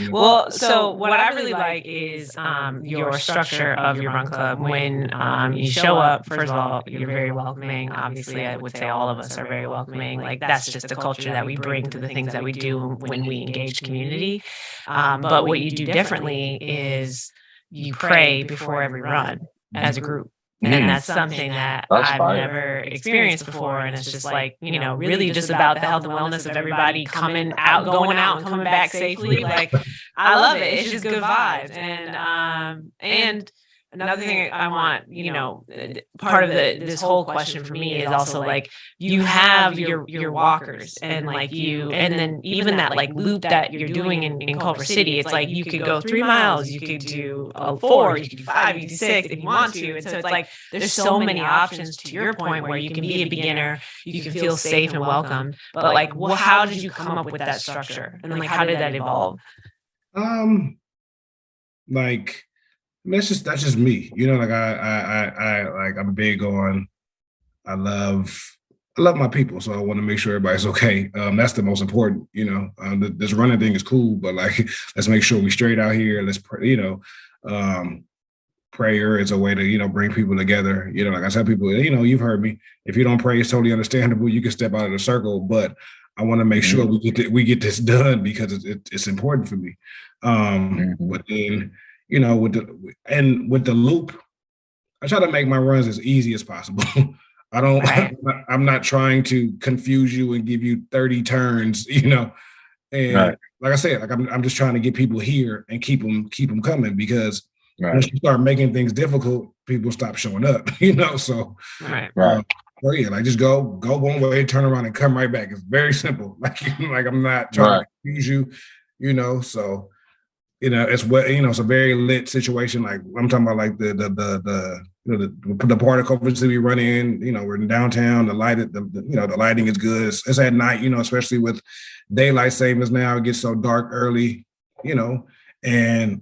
Well, so what I really like is your structure of your run club. When you show up, first of all, you're very welcoming. Obviously, I would say all of us are very welcoming. Like that's just the culture that we bring to the things that we do when we engage community. But what you do differently is you pray before every run as a group. And that's something that I've never experienced before. And it's just like, really just about the health and wellness of everybody going out and coming back safely. Like, I love it. It's just good vibes. And another thing I want, part of this whole question for me is also like, you have your walkers and and then even that like loop that you're doing in Culver City, it's like you could go 3 miles, you could do 4, you could do 5, you could do 6 if you want to. And so it's like, there's so many options to your point where you can be a beginner, you can feel safe and welcomed. But like, how did you come up with that structure? And like, how did that evolve? That's just me, like I'm big on, I love my people, so I want to make sure everybody's okay. That's the most important, this running thing is cool, but like let's make sure we straight out here. Let's pray, prayer is a way to bring people together. Like I tell people, you've heard me. If you don't pray, it's totally understandable. You can step out of the circle, but I want to make sure we get this done because it's important for me. But then. With the loop, I try to make my runs as easy as possible. I'm not trying to confuse you and give you 30 turns, and like I said, like I'm just trying to get people here and keep them coming, because once you start making things difficult, people stop showing up, so like just go one way, turn around and come right back. It's very simple. Like I'm not trying to confuse you, so it's what it's a very lit situation. Like I'm talking about, like the part of Culver City we run in. We're in downtown. The lighting is good. It's at night. Especially with daylight savings now, it gets so dark early. And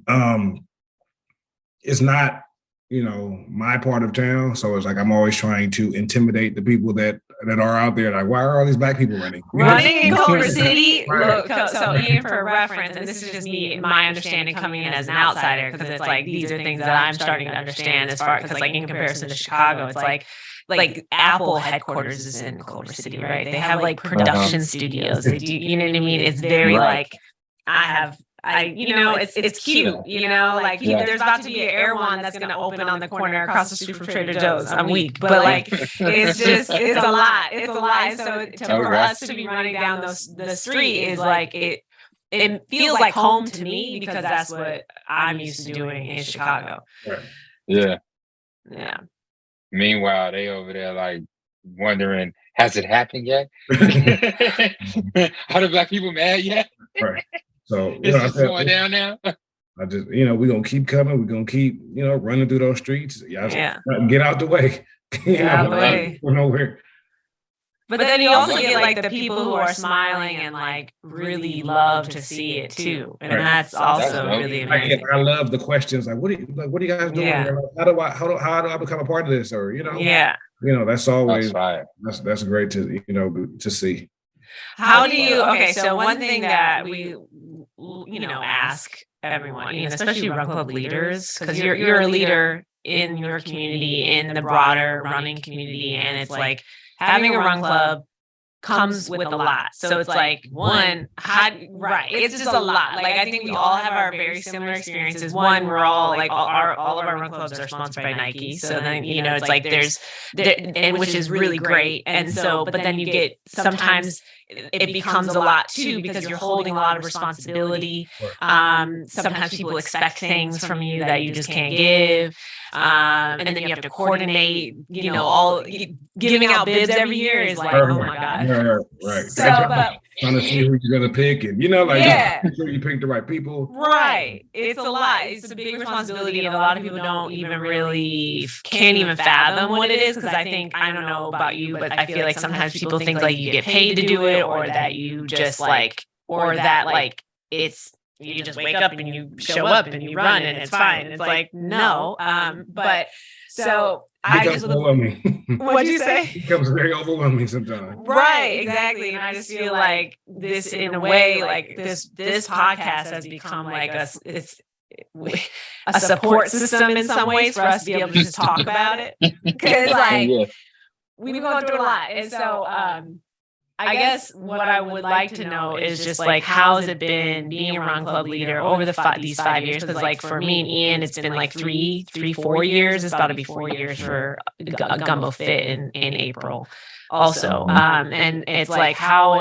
it's not, my part of town. So it's like I'm always trying to intimidate the people that are out there. Like, why are all these Black people running? Running in Culver City. Look, so Ian, for reference, and this is just me, my understanding coming in as an outsider, because it's like these are things that I'm starting to understand as far, because like in comparison to Chicago, it's like Apple headquarters is in Culver City, right? They have like production studios. They do, you know what I mean? It's very like it's cute, like there's about to be an Air One that's going to open on the corner across the street from Trader Joe's. I'm weak, but like it's a lot. It's a lot. So for us to be running down the street is like it feels like home to me, because that's what I'm used to doing in Chicago. Yeah. Yeah. Meanwhile, they over there like wondering, has it happened yet? Are the Black people mad yet? Right. So it's just going down now. I just, we're gonna keep coming. We're gonna keep, running through those streets. Y'all get out the way. Get out the way. We're nowhere. But then you also get like the people who are smiling and like really love to see it too, and that's also really amazing. I love the questions like, what are you guys doing? Yeah. How do I become a part of this? Or that's always that's great to see. How do you? Okay, so one thing that we ask everyone, especially run club leaders, because you're a leader in your community, in the broader running community, and it's like having a run club comes with a lot. So it's like, one, it's just a lot. Like, I think we all have our very similar experiences. One, we're all like, all of our run clubs are sponsored by Nike. So then, it's like which is really great. And so, but then you get, sometimes it becomes a lot too, because you're holding a lot of responsibility. Sometimes people expect things from you that you just can't give. And then you have to coordinate, all giving out bids every year is like, oh my God. Right. So, trying to see who you're going to pick, and, make sure you pick the right people. Right. It's a lot. It's a big responsibility. And a lot of people can't even fathom what it is. Because I don't know about you, but I feel like sometimes people think like you get paid to do it, or that you just like, or that like it's, you just wake up and you show up and you run and it's fine. It's like, no. But so I just, what'd you say? It becomes very overwhelming sometimes. Right, exactly. And I just feel like this, in a way, like this podcast has become like a support system in some ways for us to be able to just talk about it. Because like we've been going through a lot. And so I guess what I would like to know is just like, how has it been being a run club leader over these 5 years? Because like for me and Ian, it's been like 4 years. It's about to be 4 years for Gumbo Fit in April also. And it's like, how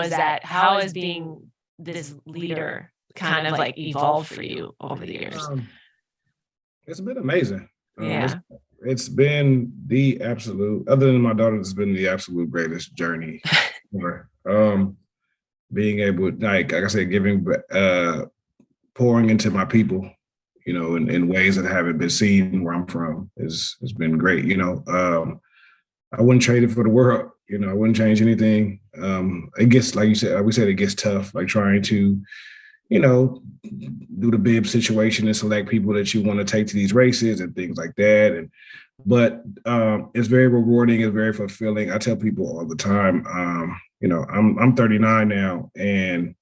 is being this leader kind of like evolved for you over the years? It's been amazing. Yeah. It's been the absolute, other than my daughter, it's been the absolute greatest journey ever. Being able, like I said, pouring into my people, in ways that haven't been seen where I'm from has been great. I wouldn't trade it for the world. I wouldn't change anything. It gets, like you said, it gets tough, like trying to, do the bib situation and select people that you want to take to these races and things like that. But it's very rewarding. It's very fulfilling. I tell people all the time, I'm 39 now, and,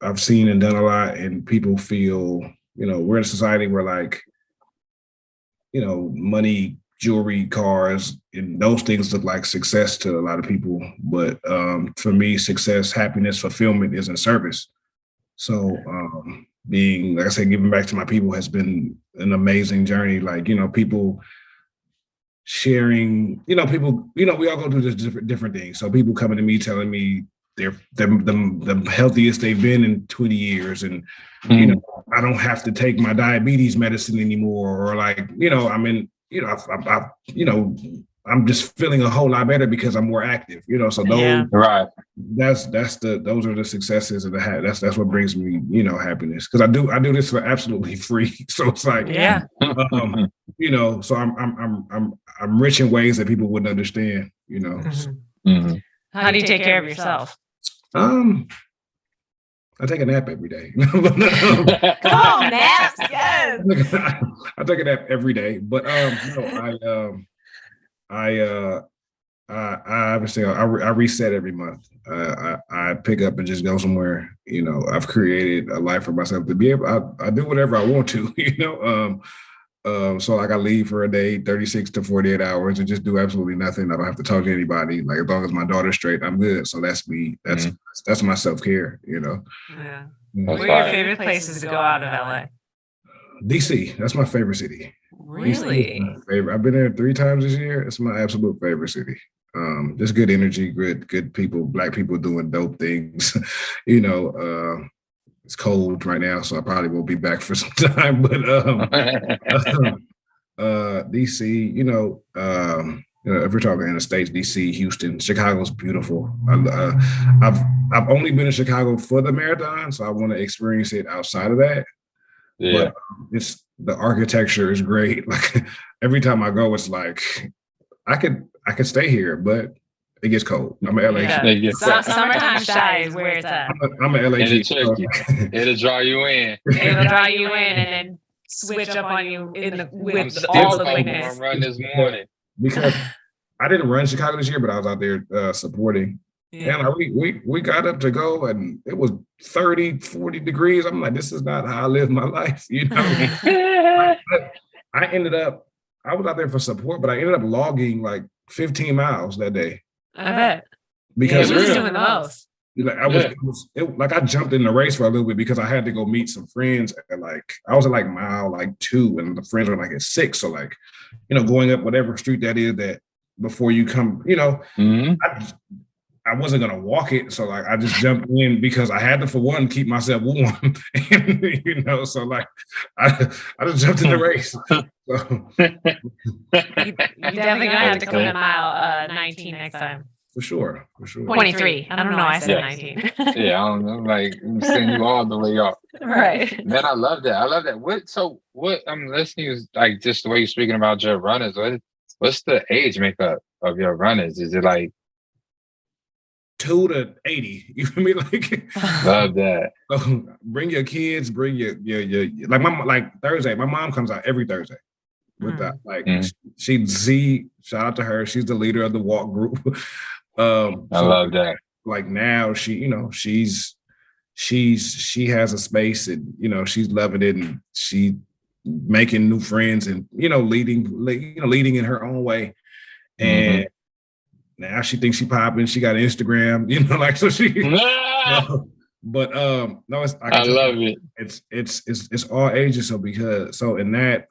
I've seen and done a lot, and people feel, we're in a society where like, money, jewelry, cars, and those things look like success to a lot of people. But for me, success, happiness, fulfillment is in service. So being, like I said, giving back to my people has been an amazing journey. Like, people sharing, people, we all go through this different things. So people coming to me telling me they're the healthiest they've been in 20 years. And, I don't have to take my diabetes medicine anymore. Or like, I'm just feeling a whole lot better because I'm more active, so those, those are the successes of that's what brings me, happiness. Cause I do this for absolutely free. So it's like, so I'm rich in ways that people wouldn't understand, Mm-hmm. How do you take care of yourself? I take a nap every day. Come on, naps, yes. I take a nap every day, but no, I obviously I reset every month. I pick up and just go somewhere. I've created a life for myself to be able. I do whatever I want to. So like I leave for a day, 36 to 48 hours, and just do absolutely nothing. I don't have to talk to anybody. Like as long as my daughter's straight, I'm good. So that's me. That's my self-care. Yeah. That's What are your right. favorite places to go out of LA? DC. That's my favorite city. Really? DC is my favorite. I've been there 3 times this year. It's my absolute favorite city. Just good energy, good people, Black people doing dope things. It's cold right now, so I probably won't be back for some time. But DC, if we're talking in the States, DC, Houston, Chicago's beautiful. I've only been in Chicago for the marathon, so I want to experience it outside of that. Yeah. But the architecture is great. Like every time I go, it's like I could stay here, but it gets cold. I'm an LA. Yeah. Summertime shy is where it's at. I'm an LA. It'll draw you in. It'll draw you in and then switch up on you with all the quickness. I'm run this morning because I didn't run Chicago this year, but I was out there supporting. Yeah. And we got up to go, and it was 30, 40 degrees. I'm like, this is not how I live my life, I was out there for support, but I ended up logging like 15 miles that day. I bet. Because he was doing the most. Like I jumped in the race for a little bit because I had to go meet some friends at I was at like mile 2, and the friends were like at 6. So like, going up whatever street that is that before you come, I wasn't gonna walk it, so like I just jumped in because I had to, for one, keep myself warm. And, so like I just jumped in the race. So. You definitely gonna have to come to mile 19 next time. For sure. 23. I don't know. I said 19. Yeah, I don't know. Like I'm sending you all the way up. Right. Man, I love that. What I'm listening is like just the way you're speaking about your runners. What's the age makeup of your runners? Is it like 2 to 80? You feel me? Like love that. So bring your kids, bring your like Thursday. My mom comes out every Thursday with that. Like shout out to her. She's the leader of the walk group. I love that. Like now she has a space, and she's loving it, and she making new friends, and leading in her own way. And now she thinks she popping. She got Instagram, like so she. But no, it's I love it. It's all ages. So in that,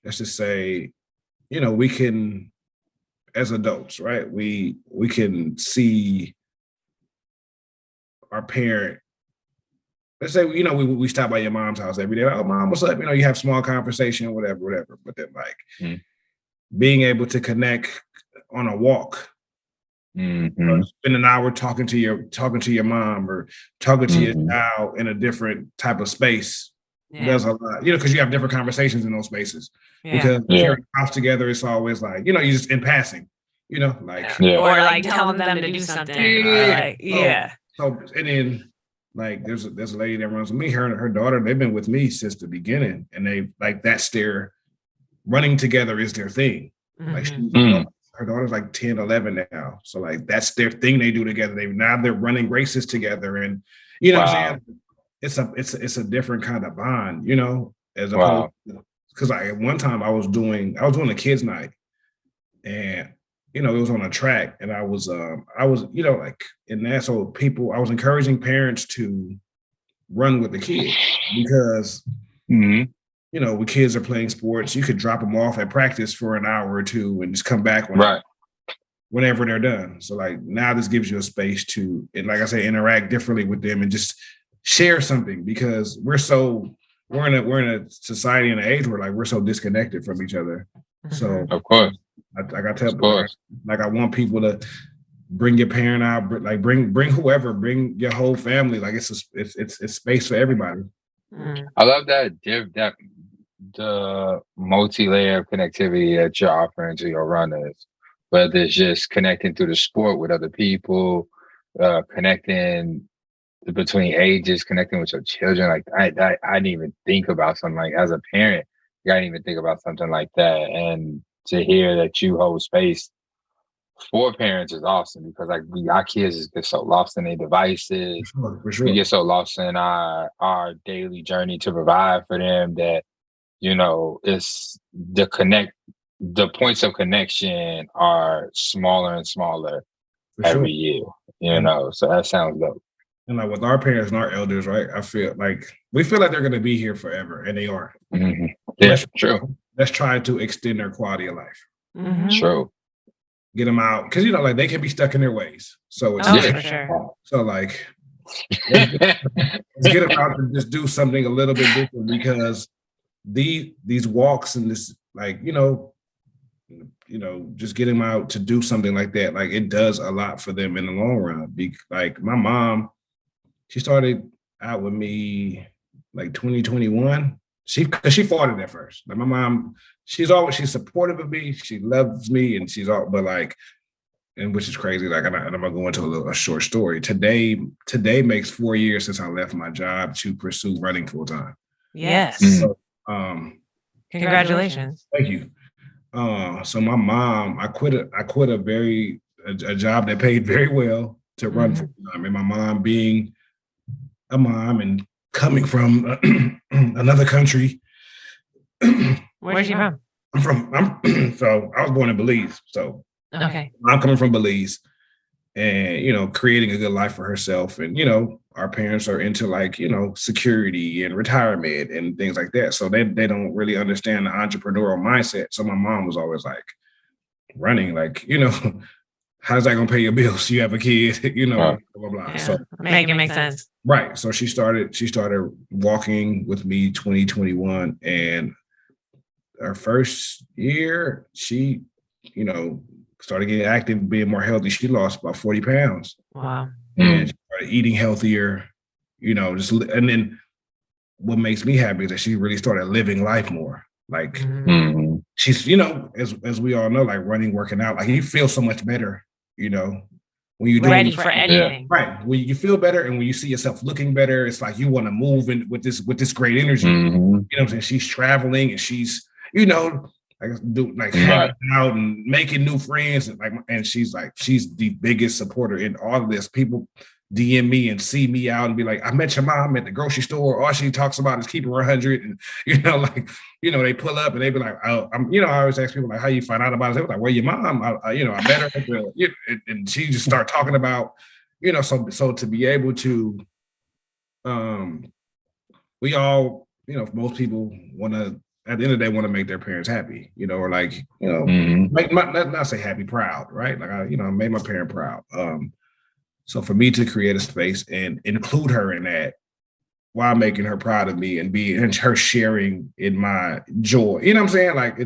let's just say, we can, as adults, right? We can see our parent. Let's say, we stop by your mom's house every day. Like, oh, mom, what's up? You have small conversation, whatever. But then like being able to connect on a walk, spend an hour talking to your mom or talking to your child in a different type of space does a lot, because you have different conversations in those spaces. Because you're in house together, it's always like, you just in passing, or like telling them to do something. So and then like there's a lady that runs with me, her and her daughter, they've been with me since the beginning, and they like that's their running together is their thing. Like her daughter's like 10, 11 now. So like that's their thing they do together. They're running races together, and what I'm saying? It's a different kind of bond, as opposed to, because at one time I was doing a kids' night, and it was on a track, and I was like in that, so I was encouraging parents to run with the kids because when kids are playing sports, you could drop them off at practice for an hour or two and just come back whenever they're done. So like now this gives you a space to, and like I say, interact differently with them and just share something, because we're in a society and an age where like we're so disconnected from each other. So of course, I want people to bring your parent out, like bring whoever, bring your whole family. Like it's space for everybody. I love that the multi-layer of connectivity that you're offering to your runners, whether it's just connecting through the sport with other people, connecting between ages, connecting with your children. Like I didn't even think about something like as a parent. I didn't even think about something like that. And to hear that you hold space for parents is awesome because like our kids just get so lost in their devices. For sure. We get so lost in our daily journey to provide for them that, you know, it's the points of connection are smaller and smaller For every sure. year, you know. So that sounds dope. And like with our parents and our elders, right? I feel like we feel like they're gonna be here forever, and they are. Mm-hmm. Yeah, true. Let's try to extend their quality of life. Mm-hmm. True. Get them out because you know, like they can be stuck in their ways. So it's for sure. So like let's get them out and just do something a little bit different because these walks and this like you know just get them out to do something like that. Like it does a lot for them in the long run. Like my mom, she started out with me like 2021. Because she fought it at first. Like my mom, she's supportive of me. She loves me, and but like, and which is crazy. Like I'm gonna go into a short story. Today makes 4 years since I left my job to pursue running full time. Yes. So, congratulations. Thank you. So my mom, I quit a job that paid very well to run full time, and my mom being a mom and coming from another country. Where's she from? So I was born in Belize. So okay, I'm coming from Belize, and you know, creating a good life for herself. And you know, our parents are into like security and retirement and things like that. So they don't really understand the entrepreneurial mindset. So my mom was always like running, like how's that gonna pay your bills? You have a kid, blah blah blah. Yeah. So make it make sense. Right. So she started walking with me 2021, and her first year, she, started getting active, being more healthy. She lost about 40 pounds. Wow. And she started eating healthier, and then what makes me happy is that she really started living life more. Like she's, as we all know, like running, working out, like you feel so much better, when you're ready for anything. Right. When you feel better and when you see yourself looking better, it's like you want to move in with this great energy. You know what I'm saying? She's traveling and she's, hanging out and making new friends and she's the biggest supporter in all of this. People DM me and see me out and be like, I met your mom at the grocery store. All she talks about is keeping her 100. And, they pull up and they be like, oh, I always ask people like, how you find out about it? They were like, well, your mom, I met her. And she just start talking about, so to be able to, we all, most people want to, at the end of the day, want to make their parents happy, or like, not say happy, proud, right? Like, I made my parent proud. So for me to create a space and include her in that while making her proud of me and her sharing in my joy, you know what I'm saying? Like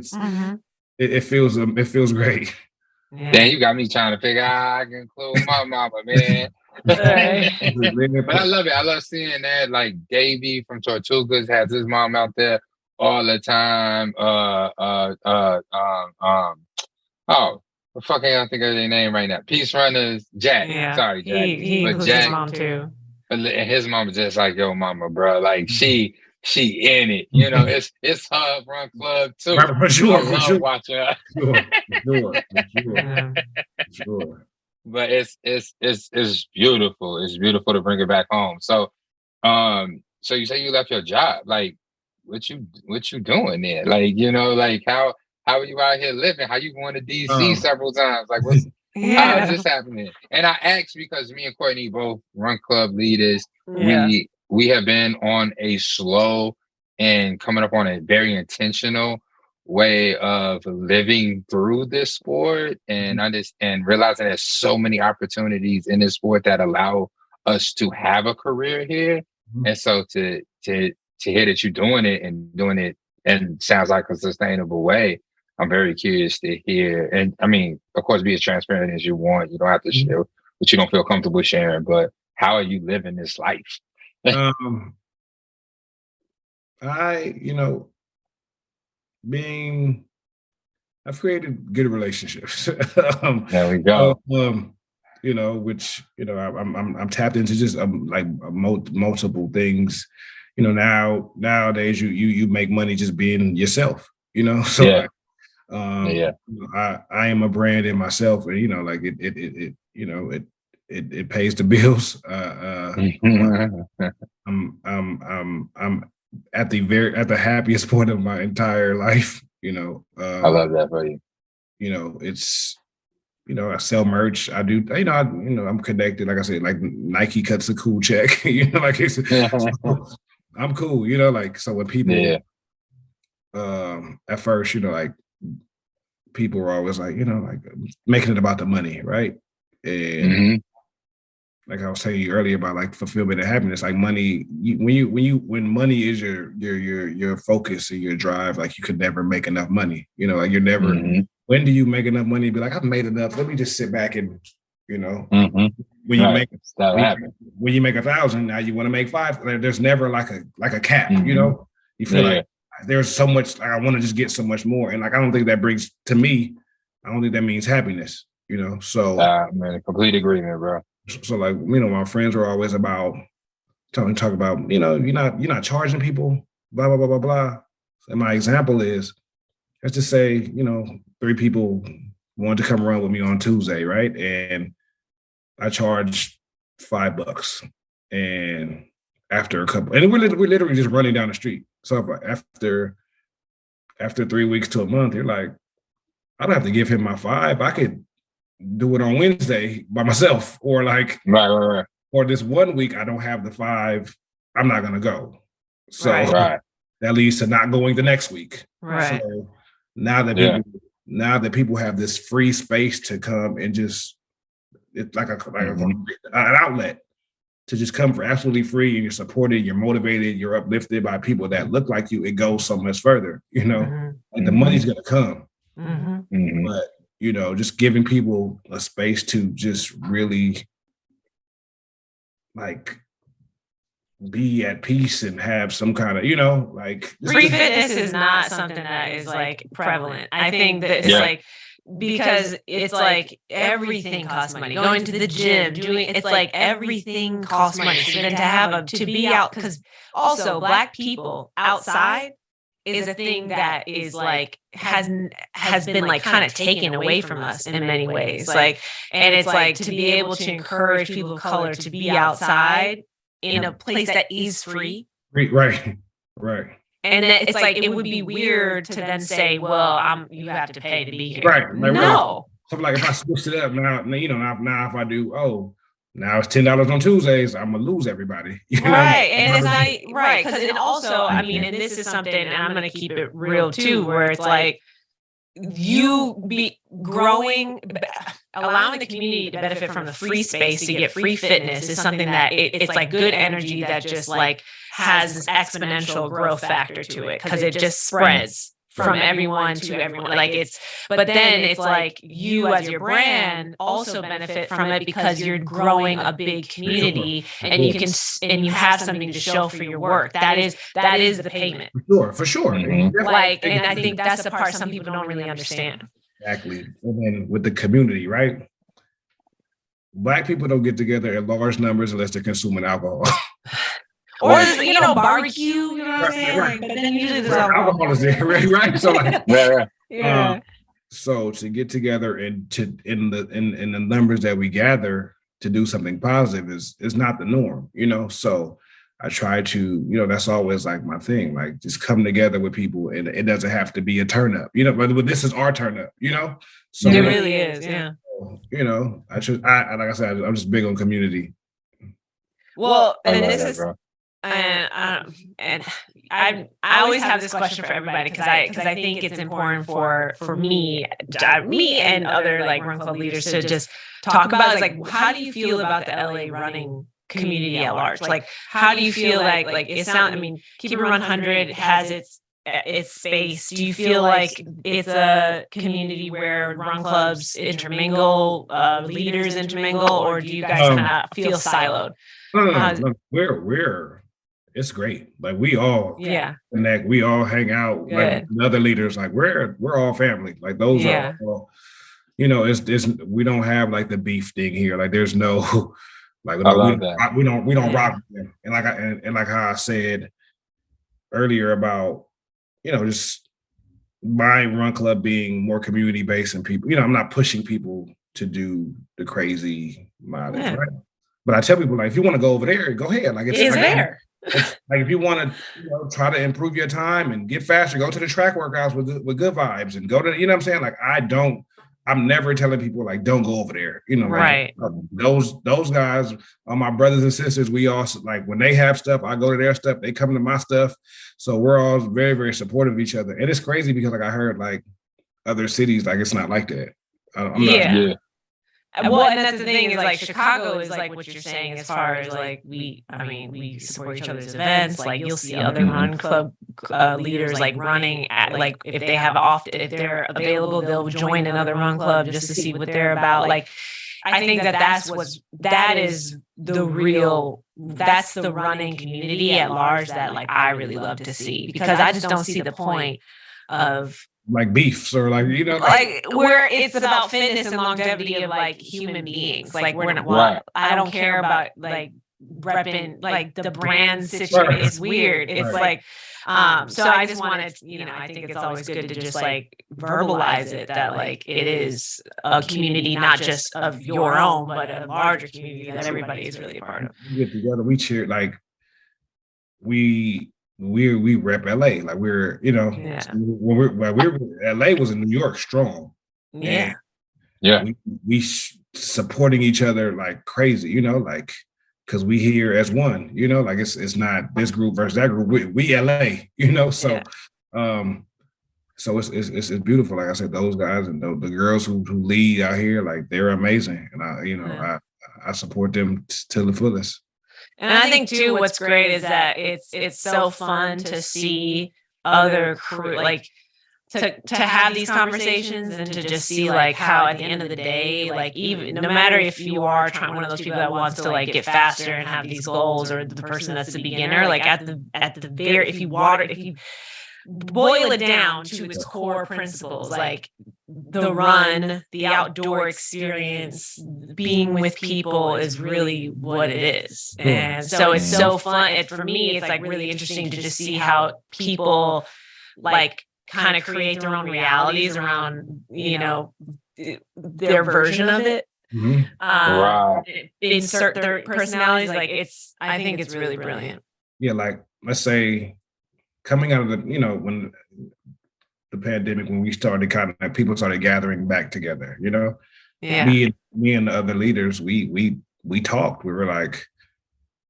it feels great. Yeah. Damn, you got me trying to figure out how I can include my mama, man. But I love it. I love seeing that. Like Davey from Tortugas has his mom out there all the time. The fuck I can't think of their name right now. Peace Runners, Jack. Yeah. Sorry, Jack. He but Jack, his mom too. And his mom is just like your mama, bro. Like she in it. It's her run club too. For sure. I love watching her. Sure. But it's beautiful. It's beautiful to bring it back home. So so you say you left your job. Like what you doing there? Like how are you out here living? How you going to DC several times? Like how is this happening? And I asked because me and Courtney both run club leaders. Yeah. We have been on a slow and coming up on a very intentional way of living through this sport and realizing there's so many opportunities in this sport that allow us to have a career here. And so to hear that you're doing it and sounds like a sustainable way, I'm very curious to hear. And I mean, of course, be as transparent as you want. You don't have to share what you don't feel comfortable sharing, but how are you living this life? I've created good relationships. There we go. which, I'm tapped into just like multiple things. Nowadays you make money just being yourself, so Yeah. I am a brand in myself, and like it pays the bills. I'm at the happiest point of my entire life. I love that for you. It's I sell merch. I do. I'm connected. Like I said, like Nike cuts a cool check. Like it's. I'm cool. Like so when people. At first, like people were always like, like making it about the money, right? And like I was telling you earlier about like fulfillment and happiness, like money. When money is your focus and your drive, like you could never make enough money. Like you're never. When do you make enough money? Be like, I've made enough. Let me just sit back and, when you make when you make 1,000, now you want to make 5. There's never like a cap. You feel like there's so much. I want to just get so much more, and like I don't think that brings to me. I don't think that means happiness. So man, complete agreement, bro. So like my friends were always about talk about you're not charging people blah blah blah blah blah. And my example is, let's just say 3 people wanted to come run with me on Tuesday, right? And I charged $5. And after a couple, and we're literally just running down the street. So after 3 weeks to a month, you're like, I don't have to give him my 5. I could do it on Wednesday by myself, or like, right. Or this 1 week I don't have the 5, I'm not gonna go. So that leads to not going the next week. Right. So now that people have this free space to come and just, it's like an outlet to just come for absolutely free, and you're supported, you're motivated, you're uplifted by people that look like you, it goes so much further, like the money's gonna come. But just giving people a space to just really like be at peace and have some kind of, like free fitness is not something that is like prevalent. I think that it's like, because it's like everything costs money. Going to the gym, it's like everything costs money. So then to be out, because also Black people outside is a thing that is like has been like kind of taken away from us in many ways. Like, and it's like to be able to encourage people of color to be outside in a place that is free. Right. And then it's like, it would be weird to then say, well, you have to pay to be here. Right. No. So like if I switched it up now if I do, now it's $10 on Tuesdays, I'm gonna lose everybody. Right. And it's not right. Because it also, I mean, and this is something, and I'm gonna keep it real too, where it's like you be growing, allowing the community to benefit from the free space to get free fitness is something that it's like good energy that just like has this exponential growth factor to it, because it just spreads from everyone to everyone. Like but then it's like you as your brand also benefit from it because you're growing a big community, and you have something to show for your work. That is the payment. For sure. Like, and I think that's the part some people don't really understand. Exactly. And then with the community, right? Black people don't get together in large numbers unless they're consuming alcohol. Or barbecue, you know what I'm saying? Right. But then usually there's alcohol is there, right? So like, yeah. So to get together and to in the numbers that we gather to do something positive is not the norm, So I try to, that's always like my thing, like just come together with people, and it doesn't have to be a turn up, but this is our turn up, So it really is, yeah. Like I said, I'm just big on community. Well, and this is. And I always have this question for everybody, because I think it's important for me and other like Run Club leaders to just talk about is like, how do you feel about the LA running community at large? Like, how do you feel like Keep It Run 100 has its space. Do you feel like it's a community where run clubs intermingle, leaders intermingle, or do you guys kind of feel siloed? No. We're it's great. Like we all connect, we all hang out. Like other leaders, like we're all family. Like those are all, you know, it's we don't have like the beef thing here. Like there's no like I love that. we don't rock with them. And like and like how I said earlier about, you know, just my run club being more community based and people, you know, I'm not pushing people to do the crazy mileage, right? But I tell people, like, if you want to go over there, go ahead. Like it's like, there. It's like if you want to, you know, try to improve your time and get faster, go to the track workouts with good vibes and go to, you know what I'm saying? Like I'm never telling people like don't go over there. You know, right. Like, those guys are my brothers and sisters. We all like when they have stuff, I go to their stuff, they come to my stuff. So we're all very, very supportive of each other. And it's crazy because like I heard like other cities, like it's not like that. I'm not. Well, and that's the thing is like Chicago is like what you're saying as far as like we support each other's events. Like you'll see other run club leaders like running at like if they're available, they'll join another run club just to see what they're about. Like I think that's the running community at large that like I really love to see, because I just don't see the point of like beefs or like, you know, like where it's about fitness and longevity of like human beings. Like we're not, I don't care about like repping like the brand situation. Right. It's weird. It's like, so I just wanted, you know, I think it's always good to just like verbalize it that like it is a community, not just of your own, but a larger community that everybody is really a part of. We get together, we cheer, like we rep LA, like we're, you know, when we're LA was in New York strong. Yeah. We supporting each other like crazy, you know, like because we here as one, you know, like it's not this group versus that group. We LA, you know, so so it's beautiful. Like I said, those guys and the girls who lead out here, like they're amazing, and I support them to the fullest. And I think too, what's great is that it's so fun to see other crew, like to have these conversations and to just see like how at the end of the day, like even no matter if you are one of those people that wants to like get faster and have these goals, or the person that's the beginner, like at the very, if you boil it down to its core principles, like the run, the outdoor experience, being with people is really what it is. And so it's so fun. For me, it's like really interesting to just see how people like kind of create their own realities around, you know, their version of it. Insert their personalities. Like I think it's really brilliant. Yeah, like let's say coming out of the, you know, when the pandemic, when we started kind of people started gathering back together, you know, me and the other leaders, we talked. We were like,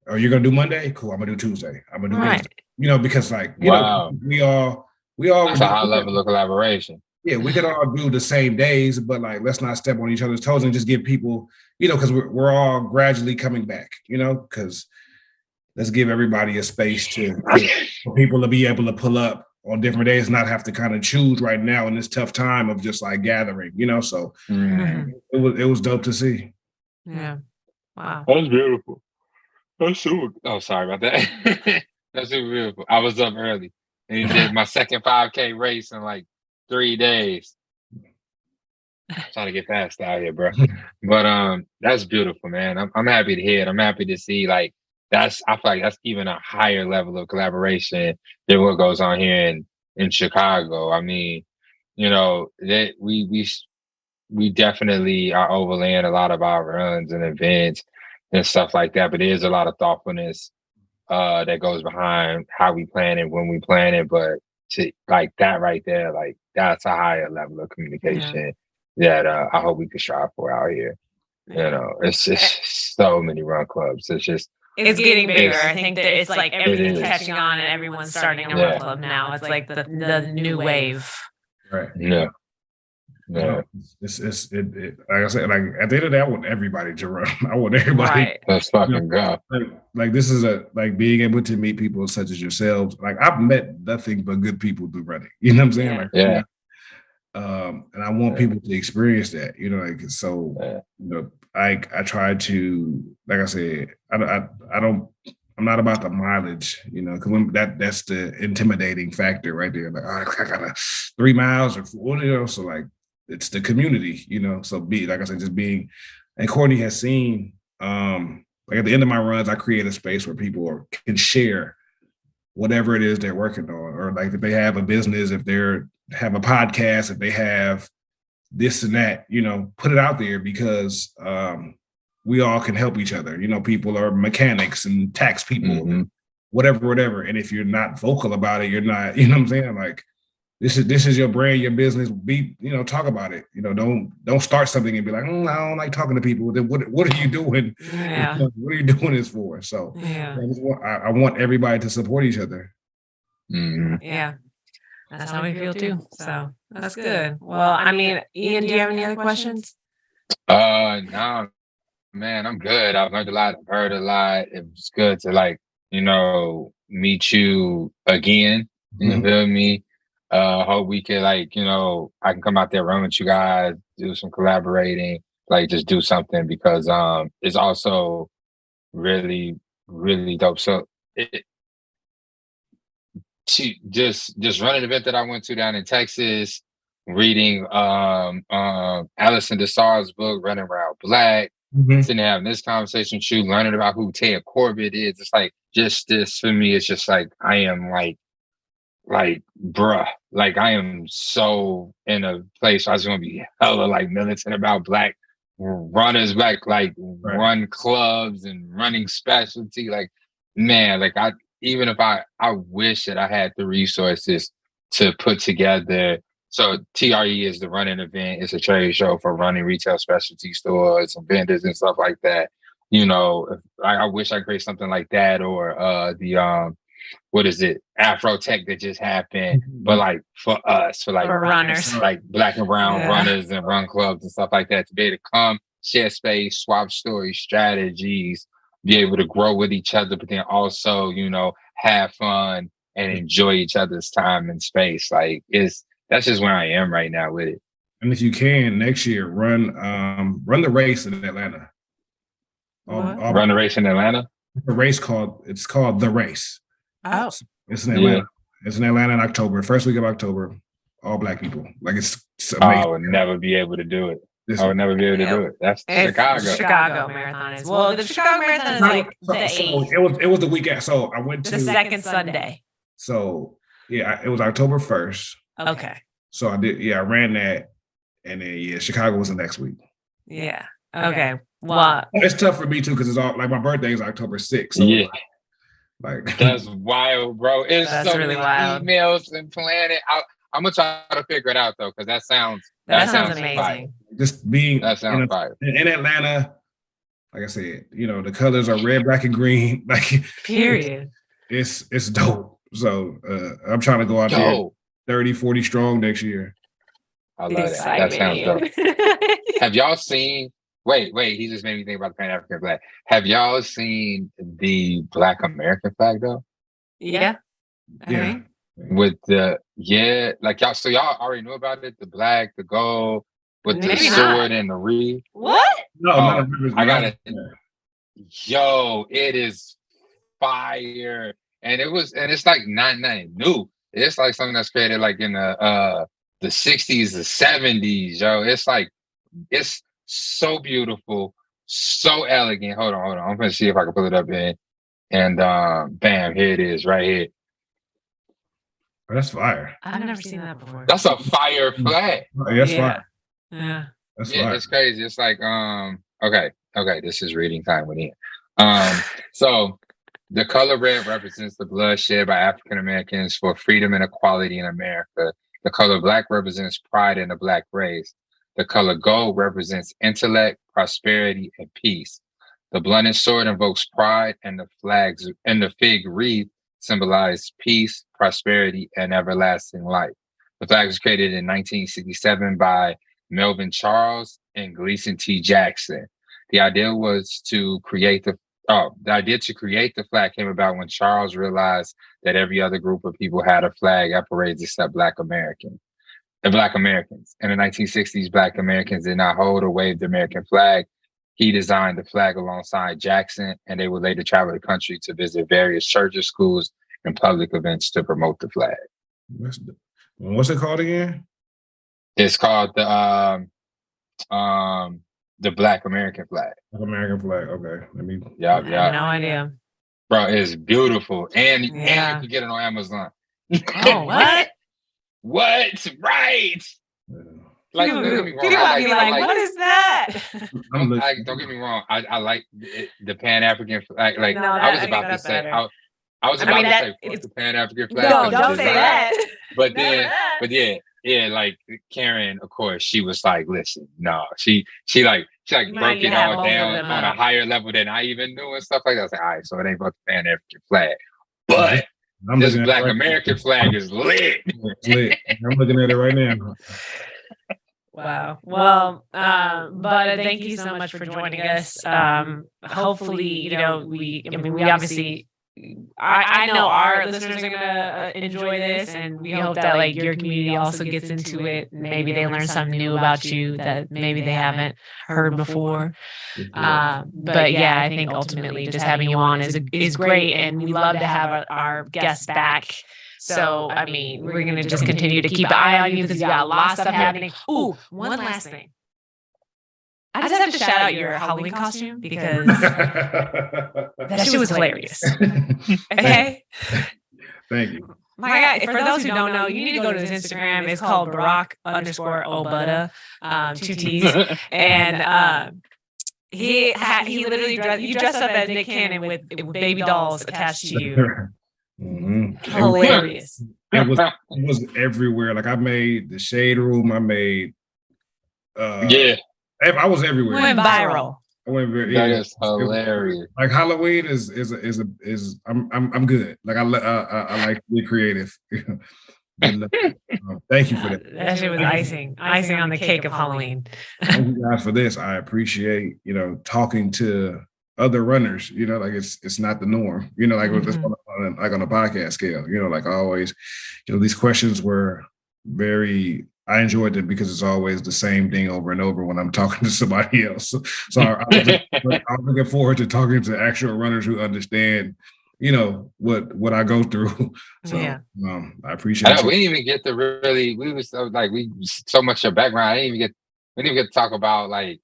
"Are you gonna do Monday? Cool. I'm gonna do Tuesday. I'm gonna do Wednesday." You know, because like, you know, we all that's a high level of collaboration. Yeah, we could all do the same days, but like, let's not step on each other's toes and just give people, you know, because we're all gradually coming back, you know, because let's give everybody a space for people to be able to pull up on different days, not have to kind of choose right now in this tough time of just like gathering, you know. So it was dope to see. Yeah. Wow. That was beautiful. That's super. Oh, sorry about that. That's super beautiful. I was up early and did my second 5K race in like 3 days. I'm trying to get fast out here, bro. But that's beautiful, man. I'm happy to hear it. I'm happy to see like I feel like that's even a higher level of collaboration than what goes on here in Chicago. I mean, you know, that we definitely are overlaying a lot of our runs and events and stuff like that, but there's a lot of thoughtfulness that goes behind how we plan it, when we plan it. But to like that right there, like that's a higher level of communication that I hope we can strive for out here. You know, it's just so many run clubs. It's getting bigger. I think that it's like everything's catching on and everyone's starting a run club now. It's like the new wave. Right. Yeah. Yeah. It's like I said, like at the end of the day, I want everybody to run. I want everybody. Right. Let's fucking go. Like this is like being able to meet people such as yourselves. Like I've met nothing but good people through running. You know what I'm saying? Like, yeah. And I want people to experience that, you know, like, so, you know, I try to, like I said, I'm not about the mileage, you know, because that's the intimidating factor right there. Like, I got 3 miles or 4, you know, so like, it's the community, So like I said, just being, and Courtney has seen, like at the end of my runs, I create a space where people can share whatever it is they're working on, or like if they have a business, if they're have a podcast, if they have this and that, put it out there because we all can help each other. People are mechanics and tax people, whatever. And if you're not vocal about it, you're not, what I'm saying? Like this is your brand, your business. Talk about it. Don't start something and be like, I don't like talking to people. Then what are you doing? Yeah. What are you doing this for? So yeah, I want everybody to support each other. yeah. That's how we feel too. So that's good. Well, I mean, Ian, do you have any other questions? No, man, I'm good. I've learned a lot. I've heard a lot. It was good to meet you again. You feel me? Hope we could I can come out there, run with you guys, do some collaborating, just do something because it's also really, really dope. So just running an event that I went to down in Texas, reading Alison DeSar's book, Running Around Black, sitting having this conversation with you, learning about who Ted Corbett is. It's like just this for me, it's just like I am like bruh. Like I am so in a place where I just want to be hella militant about black runners, run clubs and running specialty. Man, even if I wish that I had the resources to put together. So TRE is the running event. It's a trade show for running retail specialty stores and vendors and stuff like that. I wish I could create something like that, or the what is it, Afro Tech that just happened, but for us, for runners, black and brown runners and run clubs and stuff like that, to be able to come, share space, swap stories, strategies, be able to grow with each other, but then also, have fun and enjoy each other's time and space. That's just where I am right now with it. And if you can next year, run the race in Atlanta. Run the race in Atlanta? The race called The Race. Oh, it's in Atlanta. Yeah. It's in Atlanta in October, first week of October. All black people. It's amazing. I would never be able to do it. I would never be able to do it. That's Chicago. Chicago Marathon is. Well, the Chicago Marathon is the 8th. It was the weekend. So I went to the second Sunday. So yeah, it was October 1st. Okay. So I did. Yeah, I ran that, and then Chicago was the next week. Yeah. Okay. Well, it's tough for me too because it's all my birthday is October 6th. So yeah. That's wild, bro. It's that's so really many wild. emails and planning. I'm gonna try to figure it out though, because that sounds amazing. Fire. Just being fire. In Atlanta, like I said, the colors are red, black, and green. Period. It's dope. So I'm trying to go out there 30, 40 strong next year. I love that. That sounds dope. Have y'all seen? Wait, he just made me think about the Pan-African flag. Have y'all seen the Black American flag though? Yeah. Yeah. With y'all, so y'all already knew about it, the black, the gold, with the sword and the wreath. What? No, I got it. Yo, it is fire. And it's not new. It's something that's created in the 60s, the 70s, yo. It's so beautiful, so elegant. Hold on. I'm gonna see if I can pull it up and bam, here it is, right here. Oh, that's fire. I've never seen that before. That's a fire flag. That's fire. Yeah. That's fire. It's crazy. It's okay. This is reading time with Ian. So the color red represents the blood shed by African Americans for freedom and equality in America. The color black represents pride in the black race. The color gold represents intellect, prosperity, and peace. The blunted sword invokes pride, and the fig wreath symbolize peace, prosperity, and everlasting life. The flag was created in 1967 by Melvin Charles and Gleason T. Jackson. The idea to create the flag came about when Charles realized that every other group of people had a flag at parades except Black Americans. In the 1960s, Black Americans did not hold or wave the American flag. He designed the flag alongside Jackson, and they would later travel the country to visit various churches, schools, and public events to promote the flag. What's it called again? It's called the Black American flag. American flag. Okay, let me. Yeah, I have no idea. Bro, it's beautiful, and you Yeah. can get it on Amazon. Oh, what? What? Right? Like, don't get me wrong. People might be like, what is that? Don't get me wrong. I like the Pan African flag. Like, No, I was about to say, I was about to say, fuck the Pan African flag. No, don't say that. But then, yeah, like Karen, of course, she was like, listen, no, she like broke it all down on a higher level than I even knew and stuff like that. I was like, all right, so it ain't about the Pan African flag, but this Black American flag is lit. It's lit. I'm looking at it right now. Wow. Well, but thank you so much for joining us. Hopefully, we obviously, I know our listeners are gonna enjoy this, and we hope that like your community also gets into it. Maybe they learn something new about you that maybe they haven't heard before. But yeah, I think ultimately just having you on is great, and we love to have our guests back. So, I mean, we're going to just continue to keep an eye on you because you got a lot of stuff happening. Ooh, one last thing. I just have to shout out your Halloween costume because that shit was hilarious. Okay? Thank you. My God, for those who don't know, you need to go to his Instagram. It's called W.R.O.K _Butta, 2 T's. And he literally dressed up as Nick Cannon with baby dolls attached to you. Mm-hmm. Hilarious. It was everywhere. Like I made the shade room. I made I was everywhere. Went viral. I went very. That is hilarious. Like Halloween is I'm good. Like I like to be creative. Thank you for that. That shit was icing on the cake of Halloween. Thank you guys for this. I appreciate talking to other runners, like it's not the norm, like mm-hmm. on a podcast scale, like I always, these questions were I enjoyed them because it's always the same thing over and over when I'm talking to somebody else. So I'm looking forward to talking to actual runners who understand, what I go through. So yeah. I appreciate it. We didn't even get to really, we was so much your background. We didn't even get to talk about like,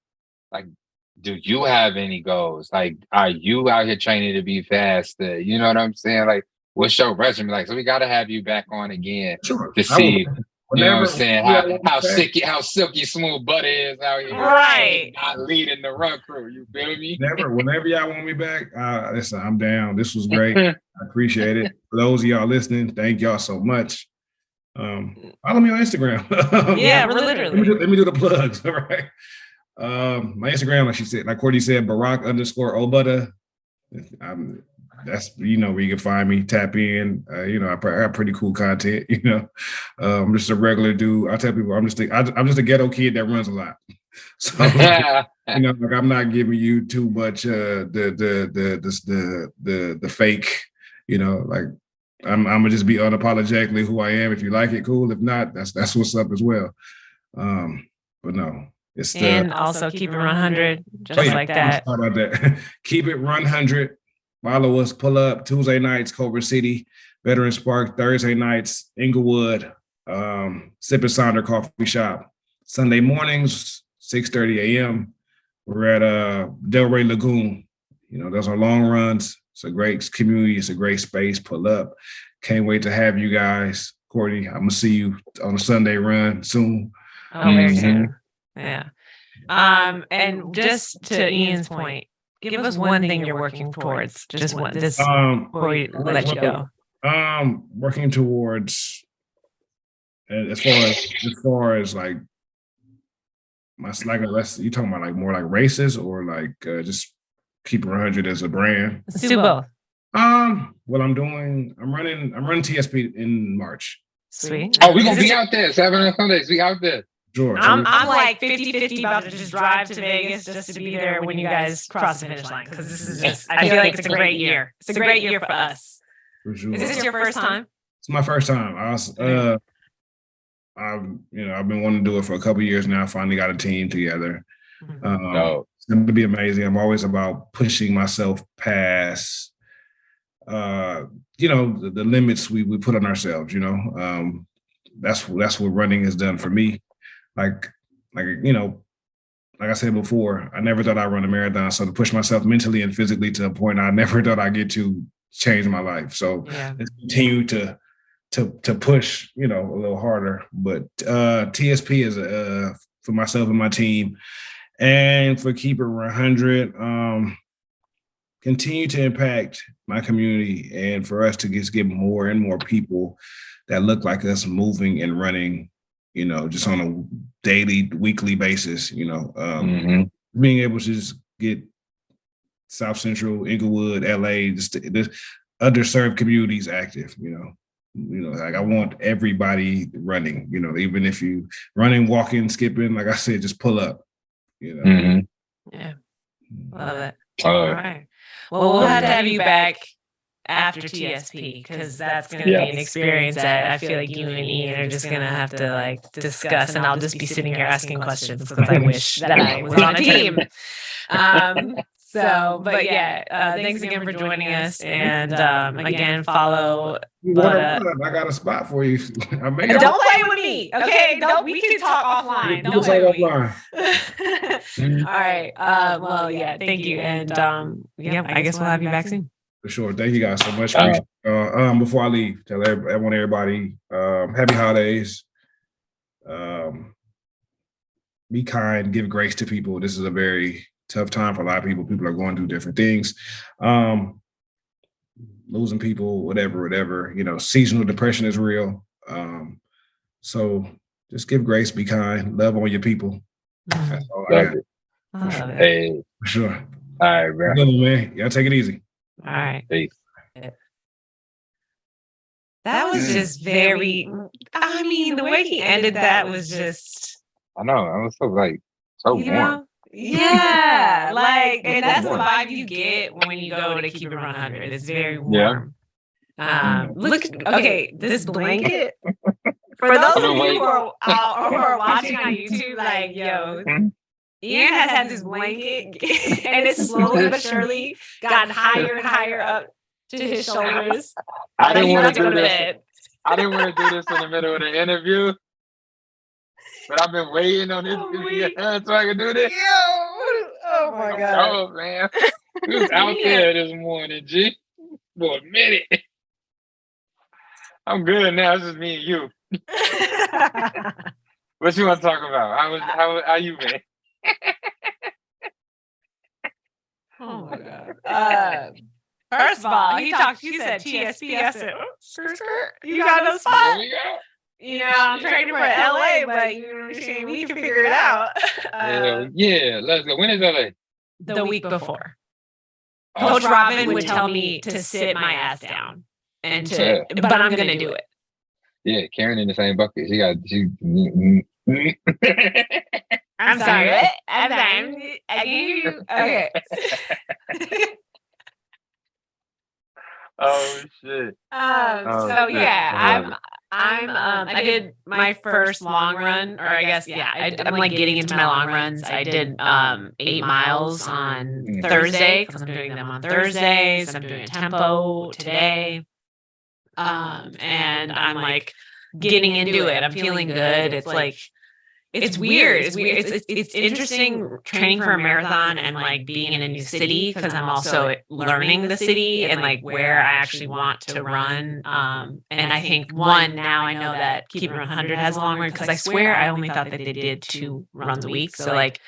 do you have any goals? Like, are you out here training to be faster? You know what I'm saying? Like, what's your resume like? So we got to have you back on again to see, you know what I'm saying? How silky smooth Butta is out here. Right. Not leading the run crew. You feel me? Whenever y'all want me back, listen, I'm down. This was great. I appreciate it. For those of y'all listening, thank y'all so much. Follow me on Instagram. Yeah, literally. Let me do the plugs. All right. My Instagram, like Courtney said, W.R.O.K _Butta. That's where you can find me. Tap in. I have pretty cool content. I'm just a regular dude. I tell people I'm just a ghetto kid that runs a lot. So like I'm not giving you too much the fake. Like I'm gonna just be unapologetically who I am. If you like it, cool. If not, that's what's up as well. But no. And also keep it 100, just like that. How about that? Keep it 100. Follow us. Pull up Tuesday nights, Culver City, Veterans Park. Thursday nights, Inglewood, Sip and Sonder Coffee Shop. Sunday mornings, 6:30 a.m. We're at Delray Lagoon. Those are long runs. It's a great community. It's a great space. Pull up. Can't wait to have you guys. Courtney, I'm gonna see you on a Sunday run soon. Oh, very soon. Yeah. And just to Ian's point, give us one thing you're working towards. Just one. This before we let you go. Working towards, as far as like you talking about like more like races or like just keep 100 as a brand. Let's do both. What I'm doing, I'm running TSP in March. Sweet. Oh, we're gonna be out there 7 on Sundays. We out there. Sure. I'm like 50-50 about to just drive to Vegas just to be there when you guys cross the finish line, because this is just, I feel like it's a great year. It's a great year for us. For sure. Is this your first time? It's my first time. I've been wanting to do it for a couple of years now. I finally got a team together. It's going to be amazing. I'm always about pushing myself past, the limits we put on ourselves. That's what running has done for me. like like I said before, I never thought I'd run a marathon. So to push myself mentally and physically to a point I never thought I'd get to change my life. So let's continue to push, a little harder. But TSP is for myself and my team, and for Keep It 100, continue to impact my community, and for us to just get more and more people that look like us moving and running, just on a daily, weekly basis, being able to just get South Central, Inglewood, LA, just underserved communities active, like I want everybody running, even if you running, walking, skipping, like I said, just pull up, Yeah. Love it. All right. Well, we'll have to have you back after TSP, because that's going to be an experience that I feel like you and Ian are just going to have to discuss, and I'll just be sitting here asking questions because I wish that I was on a team. But thanks again for joining us, and again, follow Butta. I got a spot for you. Don't play with me, okay? We can talk offline. Don't play with me. All right. Thank you, and I guess we'll have you back soon. For sure. Thank you guys so much. Before I leave, tell everybody, happy holidays. Be kind, give grace to people. This is a very tough time for a lot of people. People are going through different things. Losing people, whatever, seasonal depression is real. So just give grace, be kind, love on your people. That's all I got. For sure. Hey. For sure. All right, bro. Good, man. Y'all take it easy. All right. Peace. That was just very, the way he ended that was just. I know. I was so warm. Yeah. And that's the vibe you get when you go to Keep It 100. It's very warm. Look, okay, this blanket. For those of you who are watching on YouTube, Ian has had this blanket, and it's slowly but surely gotten higher and higher up to his shoulders. I didn't want to go to bed. I didn't want to do this in the middle of the interview, but I've been waiting on this so I can do this. Oh my God. Oh man, he was out there this morning, G, for a minute. I'm good now. It's just me and you. What you want to talk about? How you been? Oh my God. First of all, he said TSP. I said, skirt. You got no spot. I'm training for LA, but we can figure it out. Let's go. When is LA? The week before. Coach Robin would tell me to sit my ass down but I'm gonna do it. Yeah, Karen in the same bucket. I'm sorry. I gave you. Okay. Oh shit. I did my first long run, or I guess, I'm getting into my long runs. I did 8 miles on Thursday, because I'm doing them on Thursdays. I'm doing a tempo today. And I'm getting into it. I'm feeling good. It's weird. It's interesting training for a marathon and being in a new city, because I'm also learning the city and where I actually want to run. And I think now I know that Keep It 100 has a long run, because I swear I only thought that they did 2 runs a week. So right.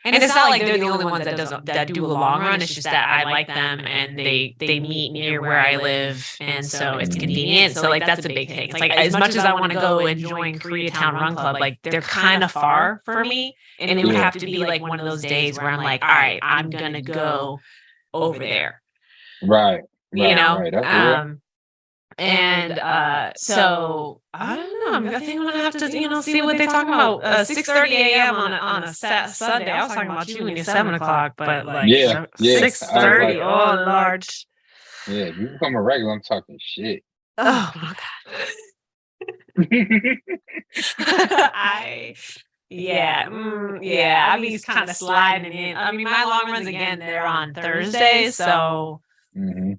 And it's not they're the only ones that do a long run. It's just that I like them, and they meet near where I live, and so it's convenient. So that's a big thing. It's as much as I want to go and join Koreatown Run Club, they're kind of far for me, and it would have to be one of those days where I'm all right, I'm gonna go over there. Right. Right. So I don't know. I think I'm gonna have to, see what they're talking about. 6:30 a.m. on a Sunday. I was talking about you when you're 7 o'clock, but 6:30. Oh Lord. Yeah, if you become a regular, I'm talking shit. Oh my God. I be kind of sliding in. My long runs again, they're on Thursdays, so. Mm-hmm.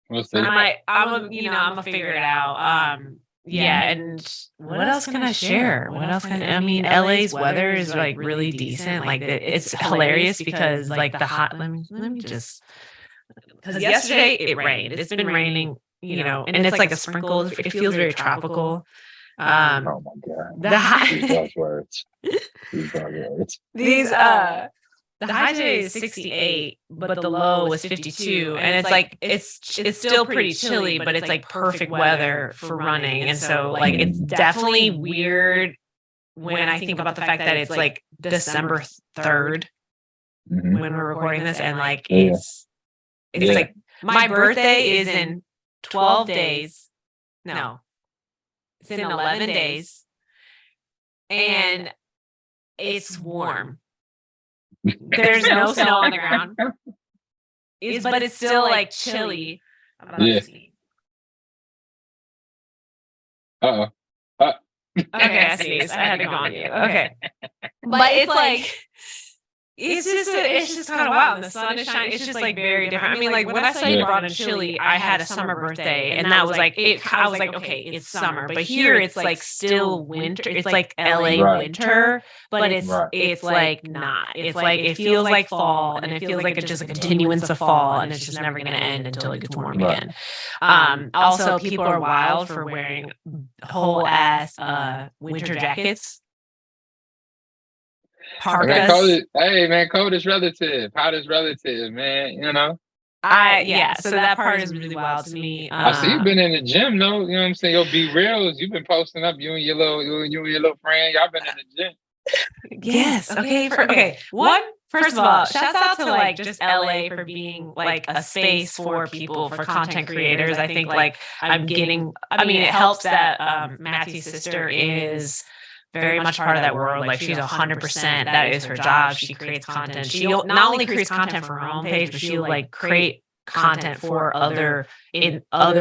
We'll see. I'm gonna figure it out. Yeah, and what else can I share? What else can I mean? LA's weather is like really decent. Like it's hilarious because like the hot. Let me just because yesterday it rained. It's been raining, and it's like a sprinkle. It feels very tropical. Oh my God. The high These buzzwords. These buzzwords. these the high today is 68, but the low was 52, and it's like it's still pretty chilly, but it's like perfect weather for running. And so like it's definitely weird when I think about the fact that it's like December 3rd when we're recording this, and like it's like my birthday is in 12 days. No, it's in 11 days, and it's warm. There's no snow on the ground. But it's still like chilly. Yeah. Uh-oh. Okay, I sneezed. I had to go on you. Okay. But it's like it's just kind of wild. The sun is shining. It's just like very different. I mean, like when I studied abroad in Chile, I had a summer birthday, and that was like it. I was like, okay, it's summer, but here it's like still winter. It's like LA winter, but it's like not. It's like it feels like fall, and it feels like it's just a continuance of fall, and it's just never going to end until it gets warm again. Also, people are wild for wearing whole ass winter jackets. Parkas. Cold is relative. Hot is relative, man. So that part is really wild to me. I see you've been in the gym, though. You know what I'm saying? Your Be Reals. You've been posting up. You and your little friend. Y'all been in the gym. Yes. Okay. First of all, shouts out to like just LA for being like a space for people, for content creators. I think like it helps that Matthew's sister is very much part of that world. Like she's 100%. That is her job. She creates content. She not only creates content for her own page, but she'll like create content for other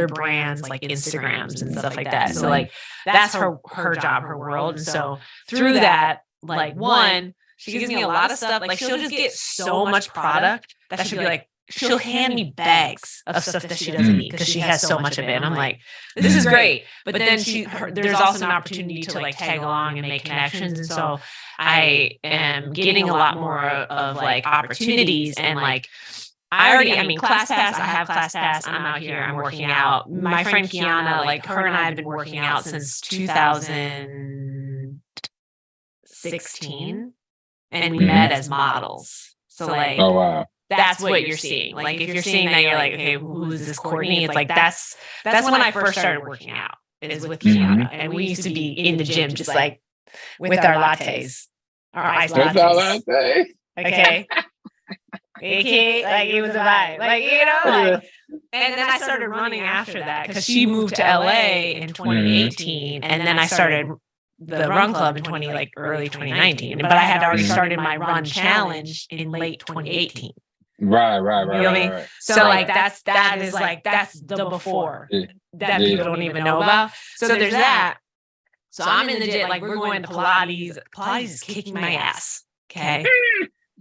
brands like Instagrams and stuff like that. So like that's her job, her world. And so through that, like one, she gives me a lot of stuff. Like she'll just get so much product that she'll be like, she'll hand me bags of stuff that she doesn't need because she has so much of it. And I'm like, this is great. But then there's also an opportunity to like tag along and make connections. And so I am getting a lot more of like opportunities and like Class Pass, I have Class Pass. I'm out here, I'm working out. My friend Kiana, like her and I have been working out since 2016 and we met as models. So like, oh wow. That's what you're seeing. Like if you're seeing that, you're like, okay, who's this Courtney? It's like that's when I first started working out. Is with Kiana, and we used to be in the gym just like with our lattes, our iced lattes. Okay. Like it was a vibe, like and then I started running after that because she moved to LA in 2018, and then I started the run club in early 2019. But I had already started my run challenge in late 2018. Right. You know what I mean? So like that's the before that people don't even know about. So there's that. So I'm in the gym, like we're going to Pilates. Pilates is kicking my ass. Okay.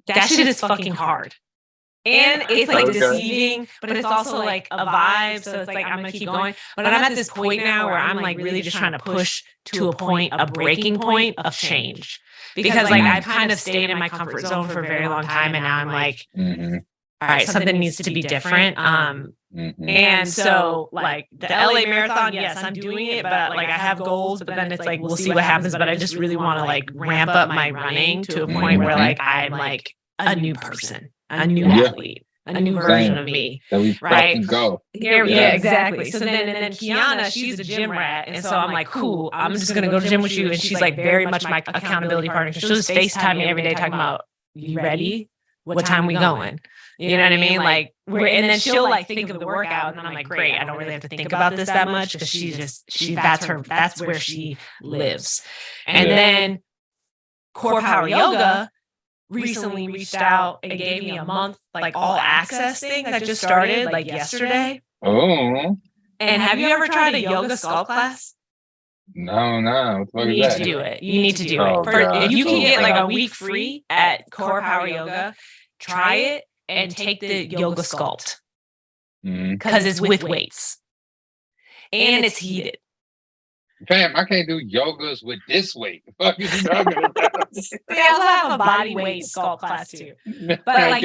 That shit is fucking hard. And it's like deceiving, but it's also like a vibe. So it's like I'm gonna keep going. But I'm at this point now where I'm like really just trying to push to a breaking point of change. Because like I've kind of stayed in my comfort zone for a very long time, and now I'm like, all right, something needs to be different. And so like the LA Marathon, yes, I'm doing it, but like I have goals, but then it's like we'll see what happens. But I just really want to like ramp up my running to a point where like I'm like a new person, a new athlete, a new version of me. That we right? Go. Yeah, exactly. So then Kiana, she's a gym rat, and so I'm like, cool, I'm just gonna go to the gym with you, and she's like very much my accountability partner. She'll just FaceTime me every day talking about, you ready? What time we going? You know what I mean? Like and then she'll like think of the workout, and then I'm like, great, I don't really have to think about this that much because that's where she lives. And then Core Power Yoga recently reached out and gave me a month like all access thing that just started like yesterday. Oh. And have you ever tried a yoga sculpt class? No. You need to do it. You need to do it. If you can get like a week free at Core Power Yoga, try it and take the yoga sculpt because it's with weights and it's heated. Fam, I can't do yogas with this weight. The fuck is you talking about? They also have a body weight sculpt class too. But like,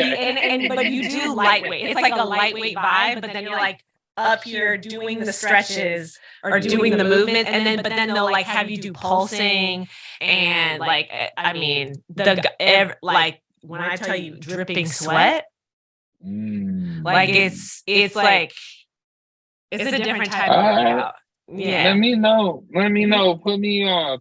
but you do lightweight. It's like a lightweight vibe, but then you're like up here doing the stretches or doing the movement, and then but then they'll like have you do pulsing and like I mean like when I tell you dripping sweat, like it's like it's a different type of workout. Yeah. Let me know. Put me on.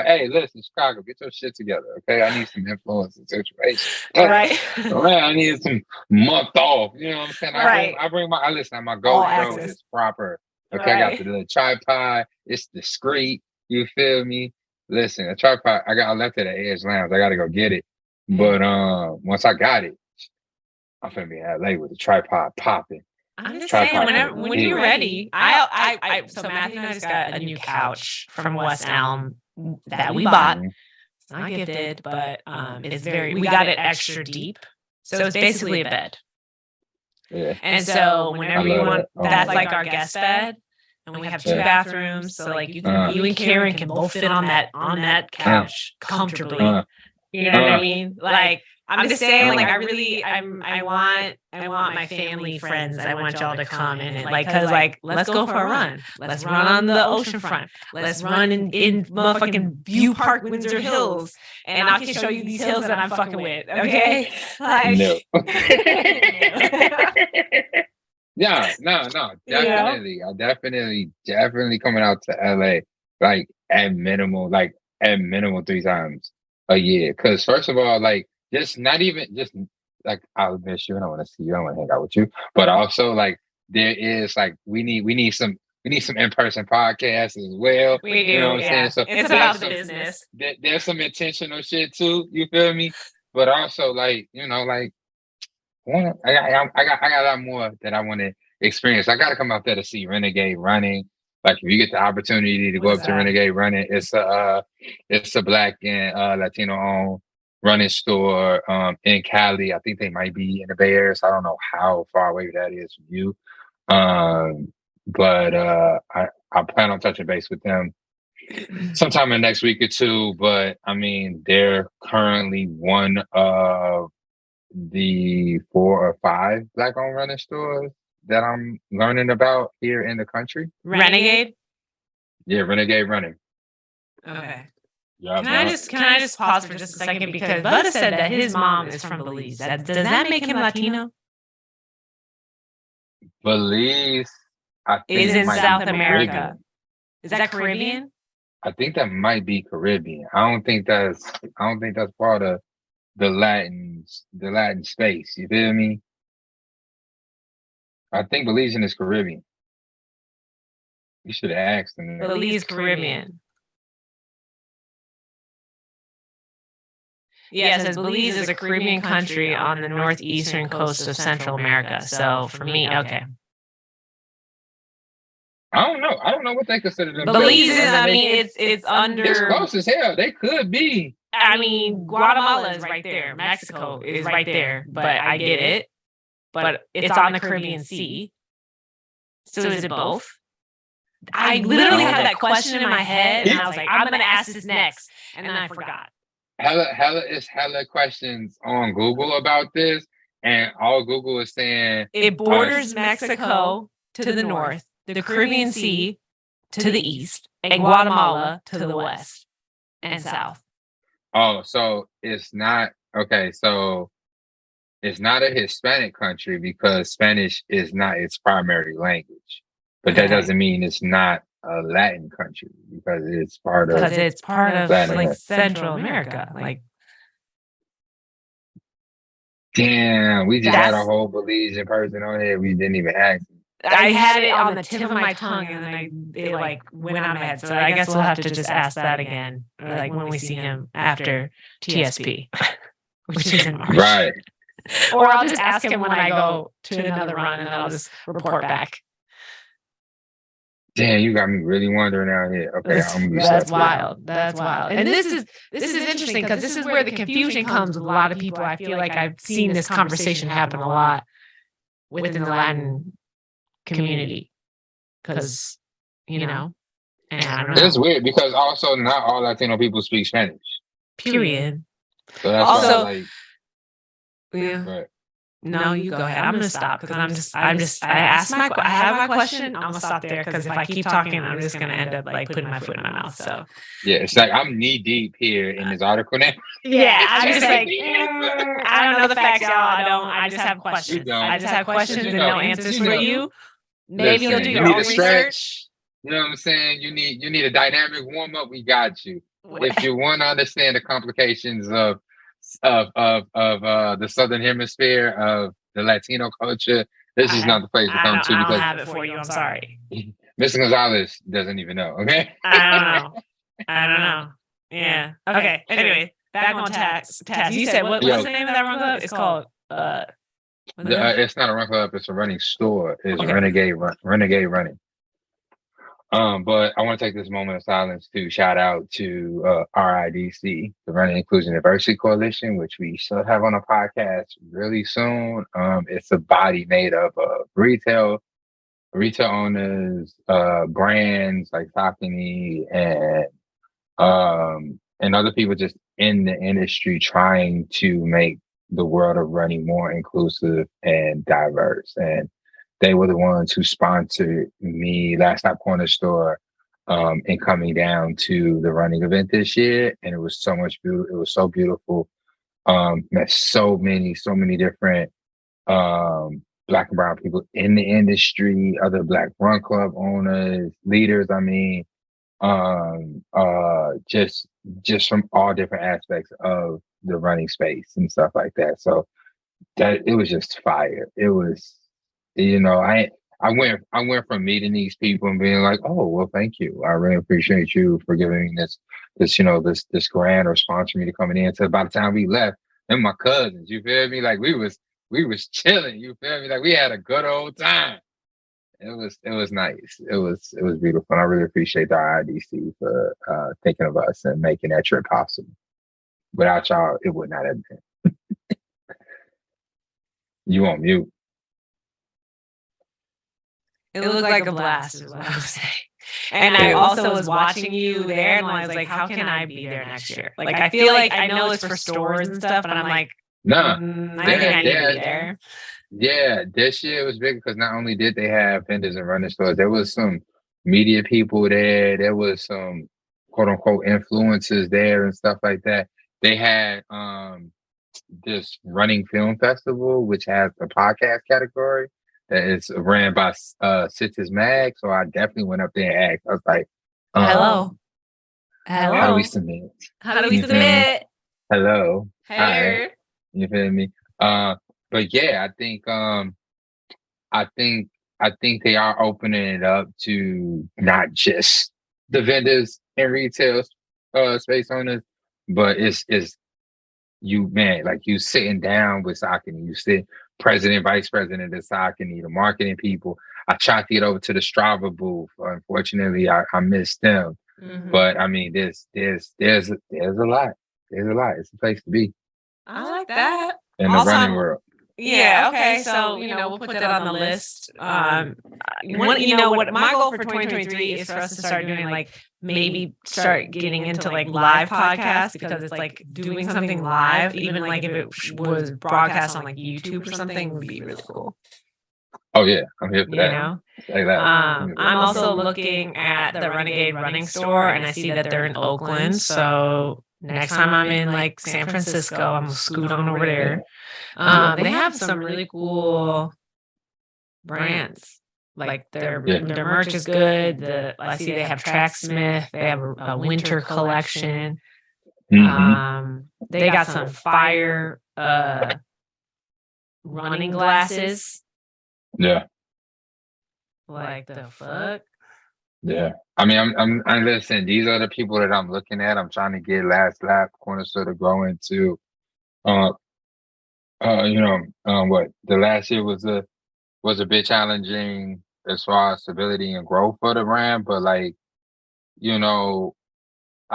Hey, listen, Chicago, get your shit together. Okay. I need some influence and situation. Right. I need some month off. You know what I'm saying? I bring my my GoPro is proper. Okay. Right. I got the little tripod. It's discreet. You feel me? Listen, a tripod, I left it at Edge Lounge. I gotta go get it. But once I got it, I'm finna be in LA with the tripod popping. I'm just saying, when you're ready, so Matthew and I just got a new couch from West Elm that we bought. It's not gifted, but we got it extra deep. So it's basically a bed. Yeah. And so whenever you want, that's like our guest bed. And we have 2 bathrooms. So like you and Karen can both fit on that couch comfortably. You know what I mean? Like, I'm just saying, like, I want my family, friends, I want y'all to come and like, cause like, let's go for a run. Let's run on the ocean front. Let's run in motherfucking View Park, Windsor Hills, and I can show you these hills that I'm fucking with. Okay, like, no. No, definitely. I definitely coming out to LA like at minimal 3 times a year. Cause first of all, like just like I'll miss you and I want to see you, I want to hang out with you. But also like there is like we need some in-person podcasts as well. We do, you know what I'm saying? So it's about the business. There's some intentional shit too, you feel me? But also like, you know, like I got a lot more that I want to experience. I got to come out there to see Renegade running. Like if you get the opportunity to go up to Renegade running, it's a Black and Latino owned running store in Cali. I think they might be in the Bay Area, so I don't know how far away that is from you. But I plan on touching base with them sometime in the next week or two. But I mean, they're currently one of the 4 or 5 Black owned running stores that I'm learning about here in the country. Renegade? Yeah, Renegade running. Okay. Yeah, can I just pause for just a second, because Butta said that his mom is from Belize. Does that make him Latino? Belize, I think is in South America. Caribbean. Is that Caribbean? I think that might be Caribbean. I don't think that's part of the Latin space. You feel me? I think Belizean is Caribbean. You should have asked them. Belize Caribbean. Yeah, it says Belize is a Caribbean country on the northeastern coast of Central America. So for me, okay. I don't know what they consider them. Belize is, I mean, it's under. It's close as hell. They could be. I mean, Guatemala is right there. Mexico is right there. But I get it. But it's on the Caribbean Sea. So is it both? I literally had that question in my head, and I was like, I'm going to ask this next. And then I forgot. Hella questions on Google about this. And all Google is saying it borders Mexico to the north, the Caribbean Sea to the east, and Guatemala to the west and south. Oh, so it's not okay. So it's not a Hispanic country because Spanish is not its primary language, but that doesn't mean it's not a Latin country because it's part of like Central America. Like, damn, we just had a whole Belizean person on here. We didn't even ask. I had it on the tip of my tongue, and then it like went out of my head. So I guess we'll have to just ask that again, like when we see him after TSP, which is in March. Right. Or I'll just ask him when I go to another run, and I'll just report back. Damn, you got me really wondering out here. Okay, that's wild. That's wild. And this is interesting because this is where the confusion comes with a lot of people. I feel like I've seen this conversation happen a lot within the Latin community because, you know, And I don't know. It's weird because also not all Latino people speak Spanish. Period. So that's Also, why, like, yeah. right. No, you go ahead. I'm gonna stop because I have my question. I'm gonna stop there because if I keep talking, I'm just gonna end up like putting my foot in my mouth. So Yeah, it's like I'm knee deep here in this article now. yeah, I'm just like I don't know the facts, y'all. I just have questions. I just have questions and no answers for you. Maybe you'll do your own research. You know what I'm saying? You need a dynamic warm up. We got you. If you want to understand the complications of the Southern Hemisphere of the Latino culture, this is not the place to come to. I don't have it for you. I'm sorry. Mr. Gonzalez doesn't even know. Okay. I don't know. Yeah. Okay. Anyway, back on tax. You said what's the name of that run club? It's called it's not a run club. It's a running store. It's Okay. Renegade Running. But I want to take this moment of silence to shout out to RIDC, the Running Inclusion Diversity Coalition, which we should have on a podcast really soon. It's a body made up of retail owners, brands like Saucony and other people just in the industry trying to make the world of running more inclusive and diverse. And they were the ones who sponsored me, Last Stop Corner Store, and coming down to the running event this year. And it was so much beautiful. It was so beautiful. Met so many different Black and brown people in the industry, other Black run club owners, leaders. I mean, just from all different aspects of the running space and stuff like that. So that it was just fire. It was, I went from meeting these people and being like, oh, well, thank you. I really appreciate you for giving me this grant or sponsoring me to coming in. So by the time we left, and my cousins, you feel me? Like we was chilling, you feel me? Like we had a good old time. It was nice. It was beautiful. And I really appreciate the IDC for thinking of us and making that trip possible. Without y'all, it would not have been. You on mute. It looked like a blast, is what I was saying. And I also was watching you there, and I was like, how can I be there next year? Like, I feel like I know it's for stores and stuff, but I'm like, I think I need to be there. Yeah, this year was big because not only did they have vendors and running stores, there was some media people there. There was some quote unquote influencers there and stuff like that. They had this running film festival, which has a podcast category that is ran by Citrus Mag. So I definitely went up there and asked. I was like, hello. How do we submit? Hello. Hey. You feel me? But yeah, I think they are opening it up to not just the vendors and retail space owners, but it's you, man, like you sitting down with Saucony, you sit president, vice president of Saucony, the marketing people. I tried to get over to the Strava booth. Unfortunately, I missed them. Mm-hmm. But I mean, there's a lot. There's a lot. It's a place to be. I like that. In the running world. Yeah. Okay. So we'll put that on the list. What my goal for 2023 is for us to start doing maybe start getting into live podcasts, because it's like doing something live, even like if it was broadcast on YouTube or something, would be really cool. Oh yeah, I'm here for that. Like that. I'm also looking at the Renegade Running Store, and I see that they're in Oakland. So next time I'm in San Francisco, I'm gonna scoot on over there. They have some really cool brands. Their merch is good. I see they have Tracksmith. They have a winter collection. Mm-hmm. They got some fire running glasses. Yeah. Like the fuck. Yeah. I mean, I'm listening. These are the people that I'm looking at. I'm trying to get Last Lap Corner Store to grow into. What the last year was a bit challenging as far as stability and growth for the brand, but I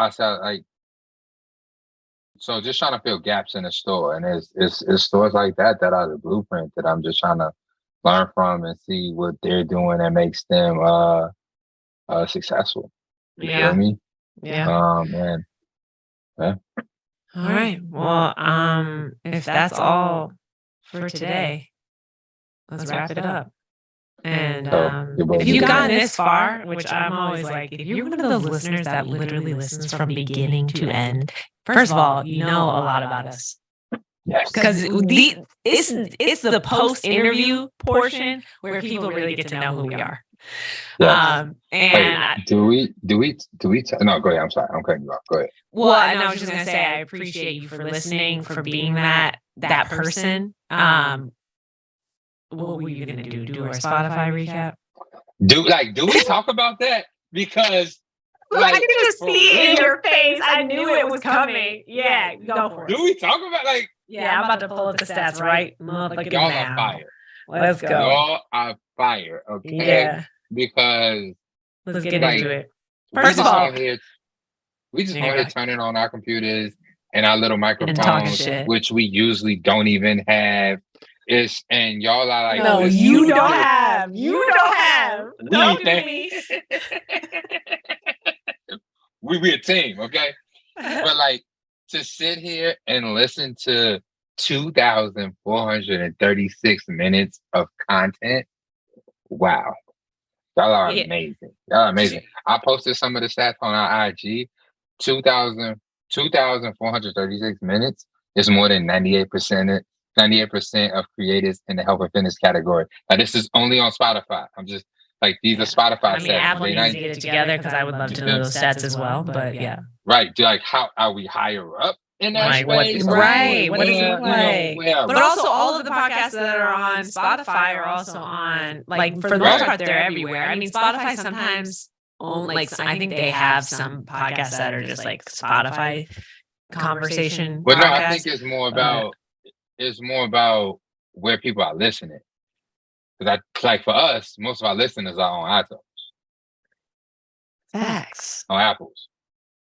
said so just trying to fill gaps in the store, and it's stores like that are the blueprint that I'm just trying to learn from and see what they're doing that makes them successful. You feel me? Yeah. Man. Yeah. All right. Well, if that's all for today, let's wrap it up. And if you've gotten this far, which I'm always like, if you're one of those listeners that literally listens from beginning to end, first of all, you know a lot about us. Yes. Because it's the post-interview portion where people really get to know who we are. Yes. And do we no, go ahead. I'm sorry. I'm cutting you off. Go ahead. Well, and I was just gonna say I appreciate you for listening, for being that person. What were you gonna do? Do our Spotify recap? Do we talk about that? Because I could just see it in your face. I knew it was coming. Yeah, go for it. Do we talk about Yeah, I'm about to pull up the stats right. Y'all are fire. Let's go. Y'all are fire. Okay. Yeah. Because let's get into it. First of all, we just want to turn it on our computers and our little microphones, which we usually don't even have. And y'all are like, no, you don't have. You don't have. Don't do me. We a team, okay? But like to sit here and listen to 2,436 minutes of content, wow. Y'all are amazing. Y'all are amazing. I posted some of the stats on our IG. 2,436 minutes is more than 98% of creators in the health and fitness category. Now, this is only on Spotify. I'm just like, these are Spotify stats. Apple needs to get it together because I would love to know those stats as well. But yeah. Right. Like, how are we higher up in that space? What does it look like? But also, all of the podcasts that are on Spotify are also on, like, for the most part, they're everywhere. I mean, Spotify sometimes I think they have some podcasts that are just like Spotify conversation. But no, I think it's more about where people are listening. Because like for us, most of our listeners are on iTunes. Facts. On Apples.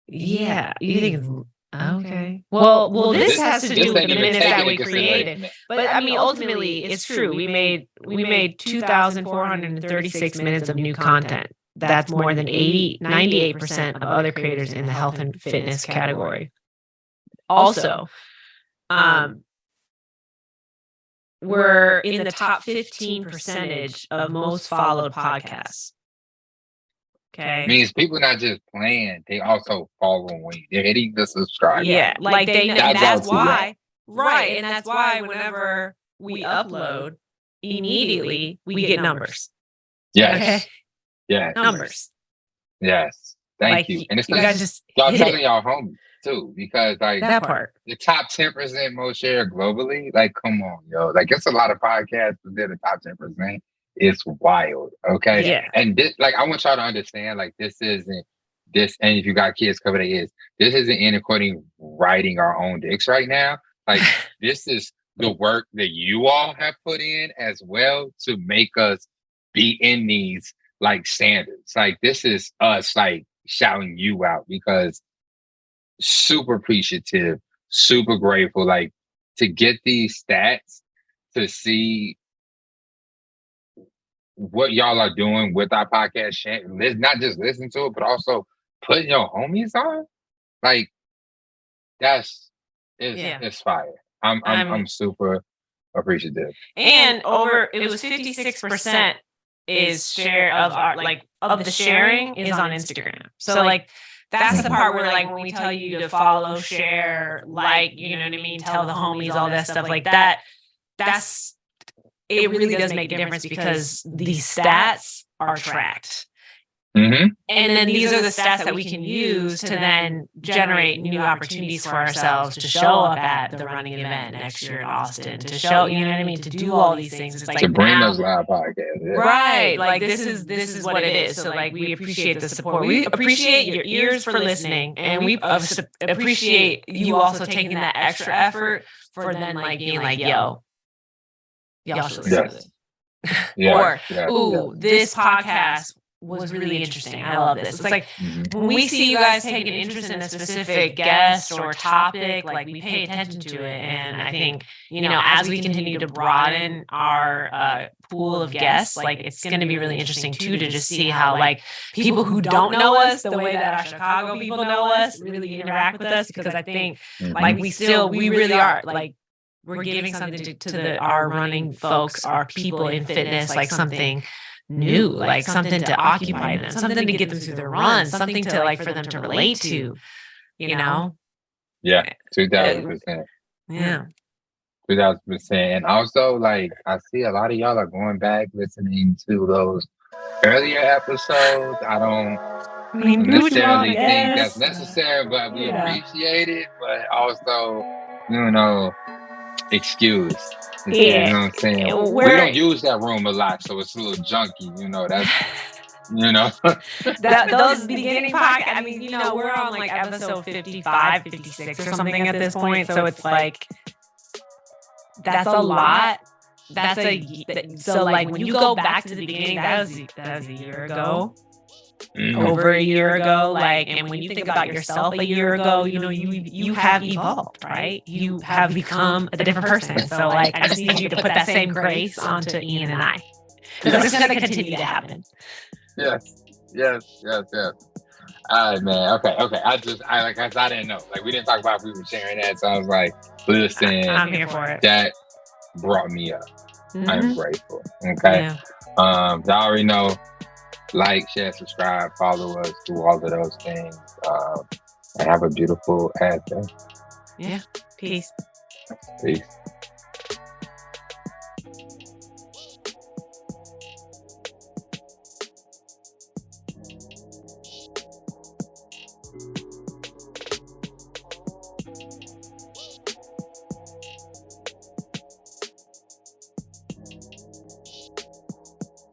Yeah. You think okay. Well, this has to do with the minutes that we created. But I mean, ultimately, it's true. We made 2,436 minutes of new content. That's more than 98% of other creators in the health and fitness category. Also, we're in the top 15% of most followed podcasts. Okay. Means people not just playing, they also following when they're hitting the subscribe. Yeah, like they know that's why. Right. And that's why whenever we upload, immediately we get numbers. Yes. Okay. Yeah. Numbers. Yes. Thank you. And it's you guys just y'all telling y'all homies too, because like that part. The top 10% most shared globally. Like, come on, yo. Like, it's a lot of podcasts within the top 10%. It's wild. Okay. Yeah. And this, like, I want y'all to understand, like, this isn't this, and if you got kids, cover their ears. This isn't in according writing our own dicks right now. Like, this is the work that you all have put in as well to make us be in these like standards. Like, this is us like shouting you out because super appreciative, super grateful, like to get these stats, to see what y'all are doing with our podcast, not just listen to it, but also putting your homies on. Like, it's fire. I'm super appreciative. And it was 56% is share of our of the sharing is on Instagram. So like that's the part where like when we tell you to follow, share, like, you know what I mean, tell the homies, all that stuff like that. It really does make a difference because these stats are tracked. Mm-hmm. And then these are the stats that we can use to then generate new opportunities for ourselves to show up at the running event next year in Austin, to show, you know what I mean, to do all these things. It's like to bring those live podcasts. Yeah. Right. Like this is what it is. So like we appreciate the support. We appreciate your ears for listening. And we appreciate you also taking that extra effort for then like being like, yo, y'all should listen to this. Yeah, or, this podcast was really interesting. I love this. It's like when we see you guys take an interest in a specific guest or topic, like we pay attention to it. And I think, as we continue to broaden our pool of guests, like it's going to be really interesting too, to just see how like people who don't know us the way that our Chicago people know us really interact with us. Because I think like we really are like, we're giving something to our running folks, our people in fitness, like something new, like something to occupy them, something to get them through their run, something to like for them to relate to, Yeah, 2000%. Yeah. 2000%. And also, like, I see a lot of y'all are going back listening to those earlier episodes. I don't necessarily think that's necessary, but we appreciate it. But also, excuse. You know what I'm saying? We don't use that room a lot, so it's a little junky. That's those beginning podcasts. I mean, we're on like episode 55, 56 or something at this point. So it's like that's a lot. So like when you go back to the beginning, that was a year ago. Over a year ago, like, and when you think about yourself a year ago, you have evolved, right? You have become a different person. So like, I just need you to put that same grace onto Ian and I, because it's going to continue to happen. Yes. All right, man. Okay. I didn't know. Like, we didn't talk about if we were sharing that, so I was like, listen, I'm here for it. That brought me up. I'm grateful. Okay. Y'all already know. Like, share, subscribe, follow us, do all of those things. And have a beautiful ass day. Yeah. Peace. Peace.